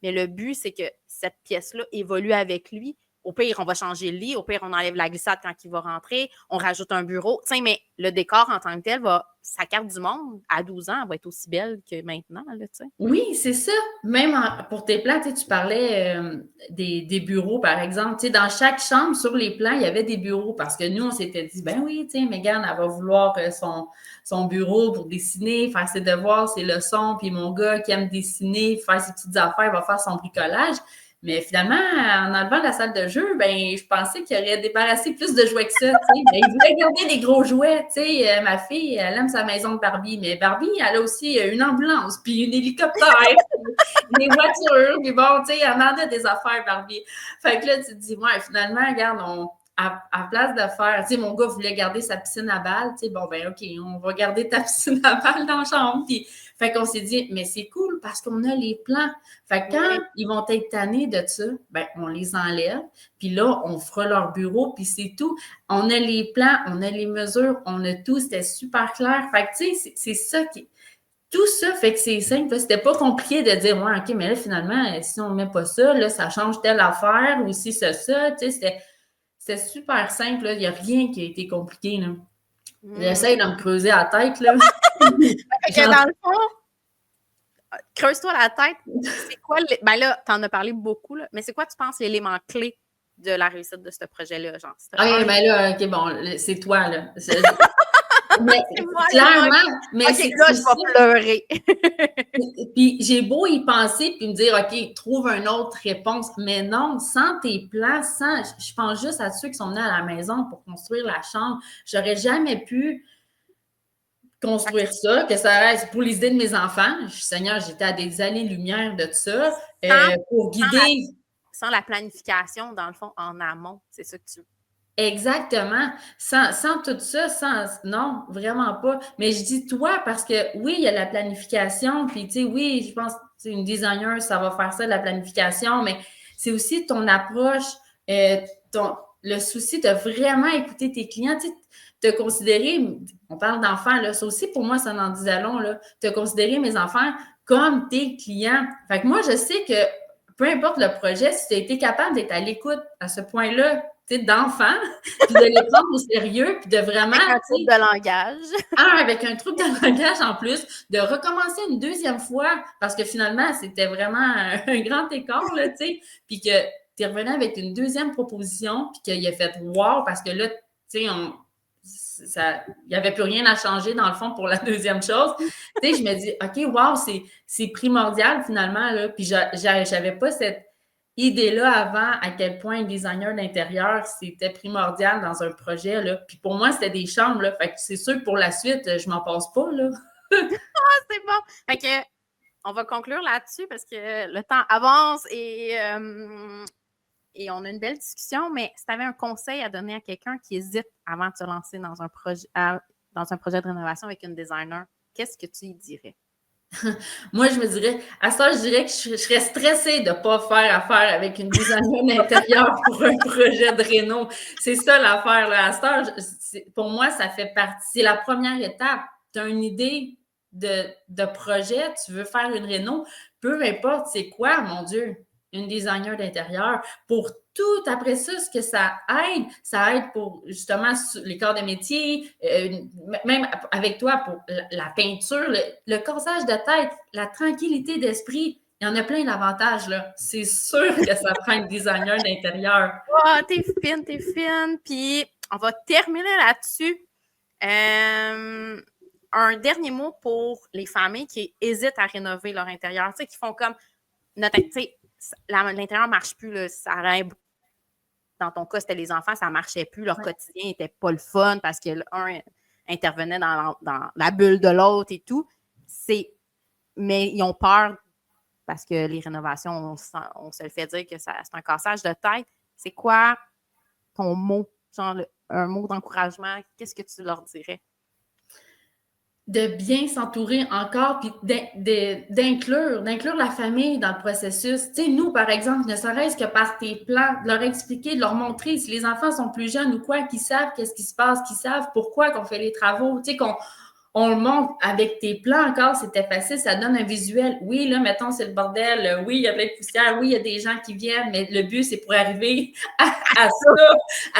mais le but, c'est que cette pièce-là évolue avec lui. Au pire, on va changer le lit. Au pire, on enlève la glissade quand il va rentrer. On rajoute un bureau. Tu sais, mais le décor en tant que tel sa carte du monde, à 12 ans, elle va être aussi belle que maintenant, là, tu sais. Oui, c'est ça. Même pour tes plans, tu parlais des bureaux, par exemple. Tu sais, dans chaque chambre, sur les plans, il y avait des bureaux parce que nous, on s'était dit, oui, tu sais, Mégane, elle va vouloir son bureau pour dessiner, faire ses devoirs, ses leçons, puis mon gars qui aime dessiner, faire ses petites affaires, va faire son bricolage. Mais finalement, en enlevant la salle de jeu, ben, je pensais qu'il aurait débarrassé plus de jouets que ça, tu sais. Ben, il voulait garder des gros jouets, tu sais. Ma fille, elle aime sa maison de Barbie, mais Barbie, elle a aussi une ambulance, puis un hélicoptère, des voitures, puis bon, tu sais, elle en a des affaires, Barbie. Fait que là, tu te dis, ouais, finalement, regarde, à place de faire, tu sais, mon gars voulait garder sa piscine à balles, tu sais, bon, ben, OK, on va garder ta piscine à balles dans la chambre. Puis, fait qu'on s'est dit, mais c'est cool parce qu'on a les plans. Fait que quand ils vont être tannés de ça, ben, on les enlève. Puis là, on fera leur bureau, puis c'est tout. On a les plans, on a les mesures, on a tout. C'était super clair. Fait que, tu sais, c'est ça qui. Tout ça fait que c'est simple. C'était pas compliqué de dire, ouais, OK, mais là, finalement, si on ne met pas ça, là, ça change telle affaire ou si ça. Tu sais, c'était super simple. Là. Il n'y a rien qui a été compliqué. Là. J'essaie de me creuser la tête. Là. Fait que dans le fond, creuse-toi la tête. C'est quoi ben là, tu en as parlé beaucoup, là, mais c'est quoi, tu penses, l'élément clé de la réussite de ce projet-là? Genre, OK, ben là, OK, bon, c'est toi, là. Mais clairement, mais OK, là, je vais pleurer. Puis j'ai beau y penser puis me dire, OK, trouve une autre réponse. Mais non, sans tes plans, je pense juste à ceux qui sont venus à la maison pour construire la chambre. J'aurais jamais pu construire ça, que ça reste pour les idées de mes enfants. Seigneur, j'étais à des années-lumière de ça pour guider. Sans la planification, dans le fond, en amont, c'est ça que tu veux. Exactement. Sans tout ça, non, vraiment pas. Mais je dis toi parce que oui, il y a la planification, puis tu sais, oui, je pense que une designer, ça va faire ça, la planification, mais c'est aussi ton approche, le souci de vraiment écouter tes clients, tu sais, te considérer, on parle d'enfants, là, ça aussi pour moi, ça en dit long, là, te considérer mes enfants comme tes clients. Fait que moi, je sais que peu importe le projet, si tu as été capable d'être à l'écoute à ce point-là, d'enfants, puis de les prendre au sérieux, puis de vraiment... Avec un trouble de langage. Avec un trouble de langage en plus, de recommencer une deuxième fois, parce que finalement, c'était vraiment un grand écart, là, tu sais, puis que tu es revenu avec une deuxième proposition, puis qu'il a fait « wow », parce que là, tu sais, il n'y avait plus rien à changer, dans le fond, pour la deuxième chose. Tu sais, je me dis « OK, wow, c'est primordial, finalement, là », puis j'avais pas cette idée-là avant, à quel point un designer d'intérieur, c'était primordial dans un projet, là. Puis pour moi, c'était des chambres, là. Fait que c'est sûr que pour la suite, je m'en passe pas, là. C'est bon! Fait que, on va conclure là-dessus parce que le temps avance et on a une belle discussion, mais si tu avais un conseil à donner à quelqu'un qui hésite avant de se lancer dans un projet de rénovation avec une designer, qu'est-ce que tu y dirais? Moi, je me dirais, à ça, je dirais que je serais stressée de ne pas faire affaire avec une designer d'intérieur pour un projet de réno. C'est ça l'affaire, là. À ça, pour moi, ça fait partie. C'est la première étape. Tu as une idée de projet, tu veux faire une réno, peu importe c'est quoi, mon Dieu, une designer d'intérieur. Pour tout après ça, ce que ça aide pour justement les corps de métier, même avec toi pour la peinture, le cassage de tête, la tranquillité d'esprit. Il y en a plein d'avantages, là. C'est sûr que ça prend un designer d'intérieur. Oh, t'es fine. Puis, on va terminer là-dessus. Un dernier mot pour les familles qui hésitent à rénover leur intérieur, tu sais, qui font comme, tu sais, l'intérieur ne marche plus, là, ça rêve. Dans ton cas, c'était les enfants, ça ne marchait plus, leur quotidien n'était pas le fun parce que l'un intervenait dans la bulle de l'autre et tout. Mais ils ont peur parce que les rénovations, on se le fait dire que c'est un cassage de tête. C'est quoi ton mot, genre un mot d'encouragement? Qu'est-ce que tu leur dirais? De bien s'entourer encore, puis d'inclure la famille dans le processus. Tu sais, nous, par exemple, ne serait-ce que par tes plans, de leur expliquer, de leur montrer, si les enfants sont plus jeunes ou quoi, qu'ils savent qu'est-ce qui se passe, qu'ils savent pourquoi qu'on fait les travaux, tu sais, on le montre avec tes plans encore, c'était facile, ça donne un visuel. Oui, là, mettons, c'est le bordel. Oui, il y a plein de poussière. Oui, il y a des gens qui viennent, mais le but, c'est pour arriver à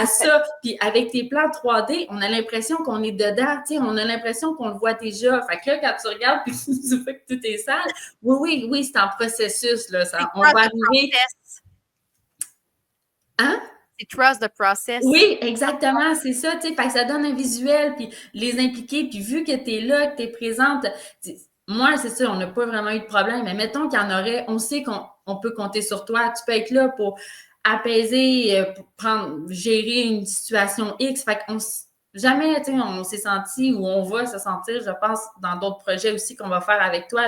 ça. Puis avec tes plans 3D, on a l'impression qu'on est dedans, tu sais, on a l'impression qu'on le voit déjà. Fait que là, quand tu regardes, puis tu vois que tout est sale, oui, c'est en processus, là. On va arriver... Hein? C'est trust the process. Oui, exactement, c'est ça, tu sais, fait que ça donne un visuel, puis les impliquer, puis vu que tu es là, que tu es présente, moi, c'est ça, on n'a pas vraiment eu de problème. Mais mettons qu'il y en aurait, on sait qu'on peut compter sur toi. Tu peux être là pour apaiser, pour gérer une situation X. Fait qu'on jamais, tu sais, on s'est senti ou on va se sentir, je pense, dans d'autres projets aussi qu'on va faire avec toi,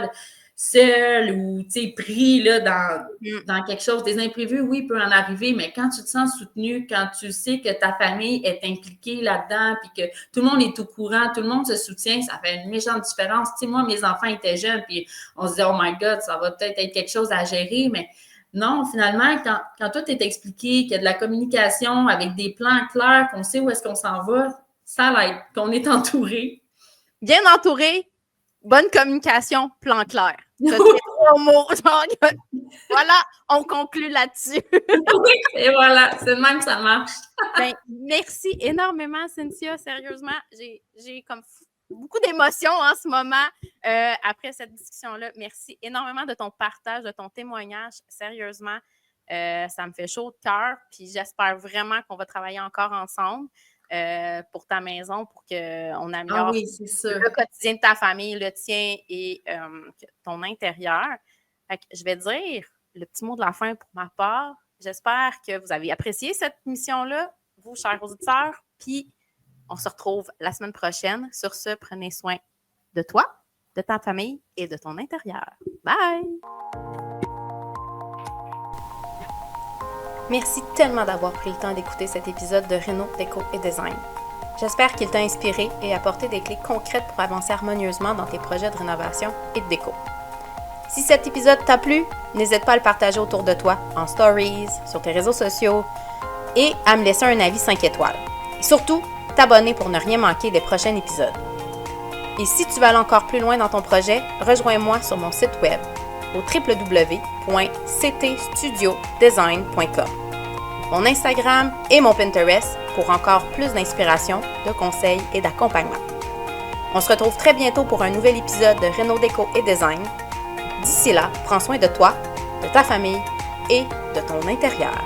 seul ou, tu sais, pris là, dans quelque chose. Des imprévus, oui, il peut en arriver, mais quand tu te sens soutenu, quand tu sais que ta famille est impliquée là-dedans, puis que tout le monde est au courant, tout le monde se soutient, ça fait une méchante différence. Tu sais, moi, mes enfants étaient jeunes, puis on se disait, oh my God, ça va peut-être être quelque chose à gérer, mais non, finalement, quand tout est expliqué, qu'il y a de la communication avec des plans clairs, qu'on sait où est-ce qu'on s'en va, ça l'aide, qu'on est entouré. Bien entouré, bonne communication, plan clair. Ça, c'est 3 mots. Voilà, on conclut là-dessus. Oui, et voilà, c'est de même que ça marche. Ben, merci énormément, Cynthia. Sérieusement, j'ai comme beaucoup d'émotions en ce moment après cette discussion-là. Merci énormément de ton partage, de ton témoignage. Sérieusement, ça me fait chaud de cœur. Puis j'espère vraiment qu'on va travailler encore ensemble pour ta maison, pour qu'on améliore le quotidien de ta famille, le tien et ton intérieur. Fait que je vais dire le petit mot de la fin pour ma part. J'espère que vous avez apprécié cette mission-là, vous, chers auditeurs. Puis, on se retrouve la semaine prochaine. Sur ce, prenez soin de toi, de ta famille et de ton intérieur. Bye! Merci tellement d'avoir pris le temps d'écouter cet épisode de Réno, Déco et Design. J'espère qu'il t'a inspiré et apporté des clés concrètes pour avancer harmonieusement dans tes projets de rénovation et de déco. Si cet épisode t'a plu, n'hésite pas à le partager autour de toi, en stories, sur tes réseaux sociaux et à me laisser un avis 5 étoiles. Et surtout, t'abonner pour ne rien manquer des prochains épisodes. Et si tu veux aller encore plus loin dans ton projet, rejoins-moi sur mon site web au www.ctstudiodesign.com, mon Instagram et mon Pinterest pour encore plus d'inspiration, de conseils et d'accompagnement. On se retrouve très bientôt pour un nouvel épisode de Réno, Déco et Design. D'ici là, prends soin de toi, de ta famille et de ton intérieur.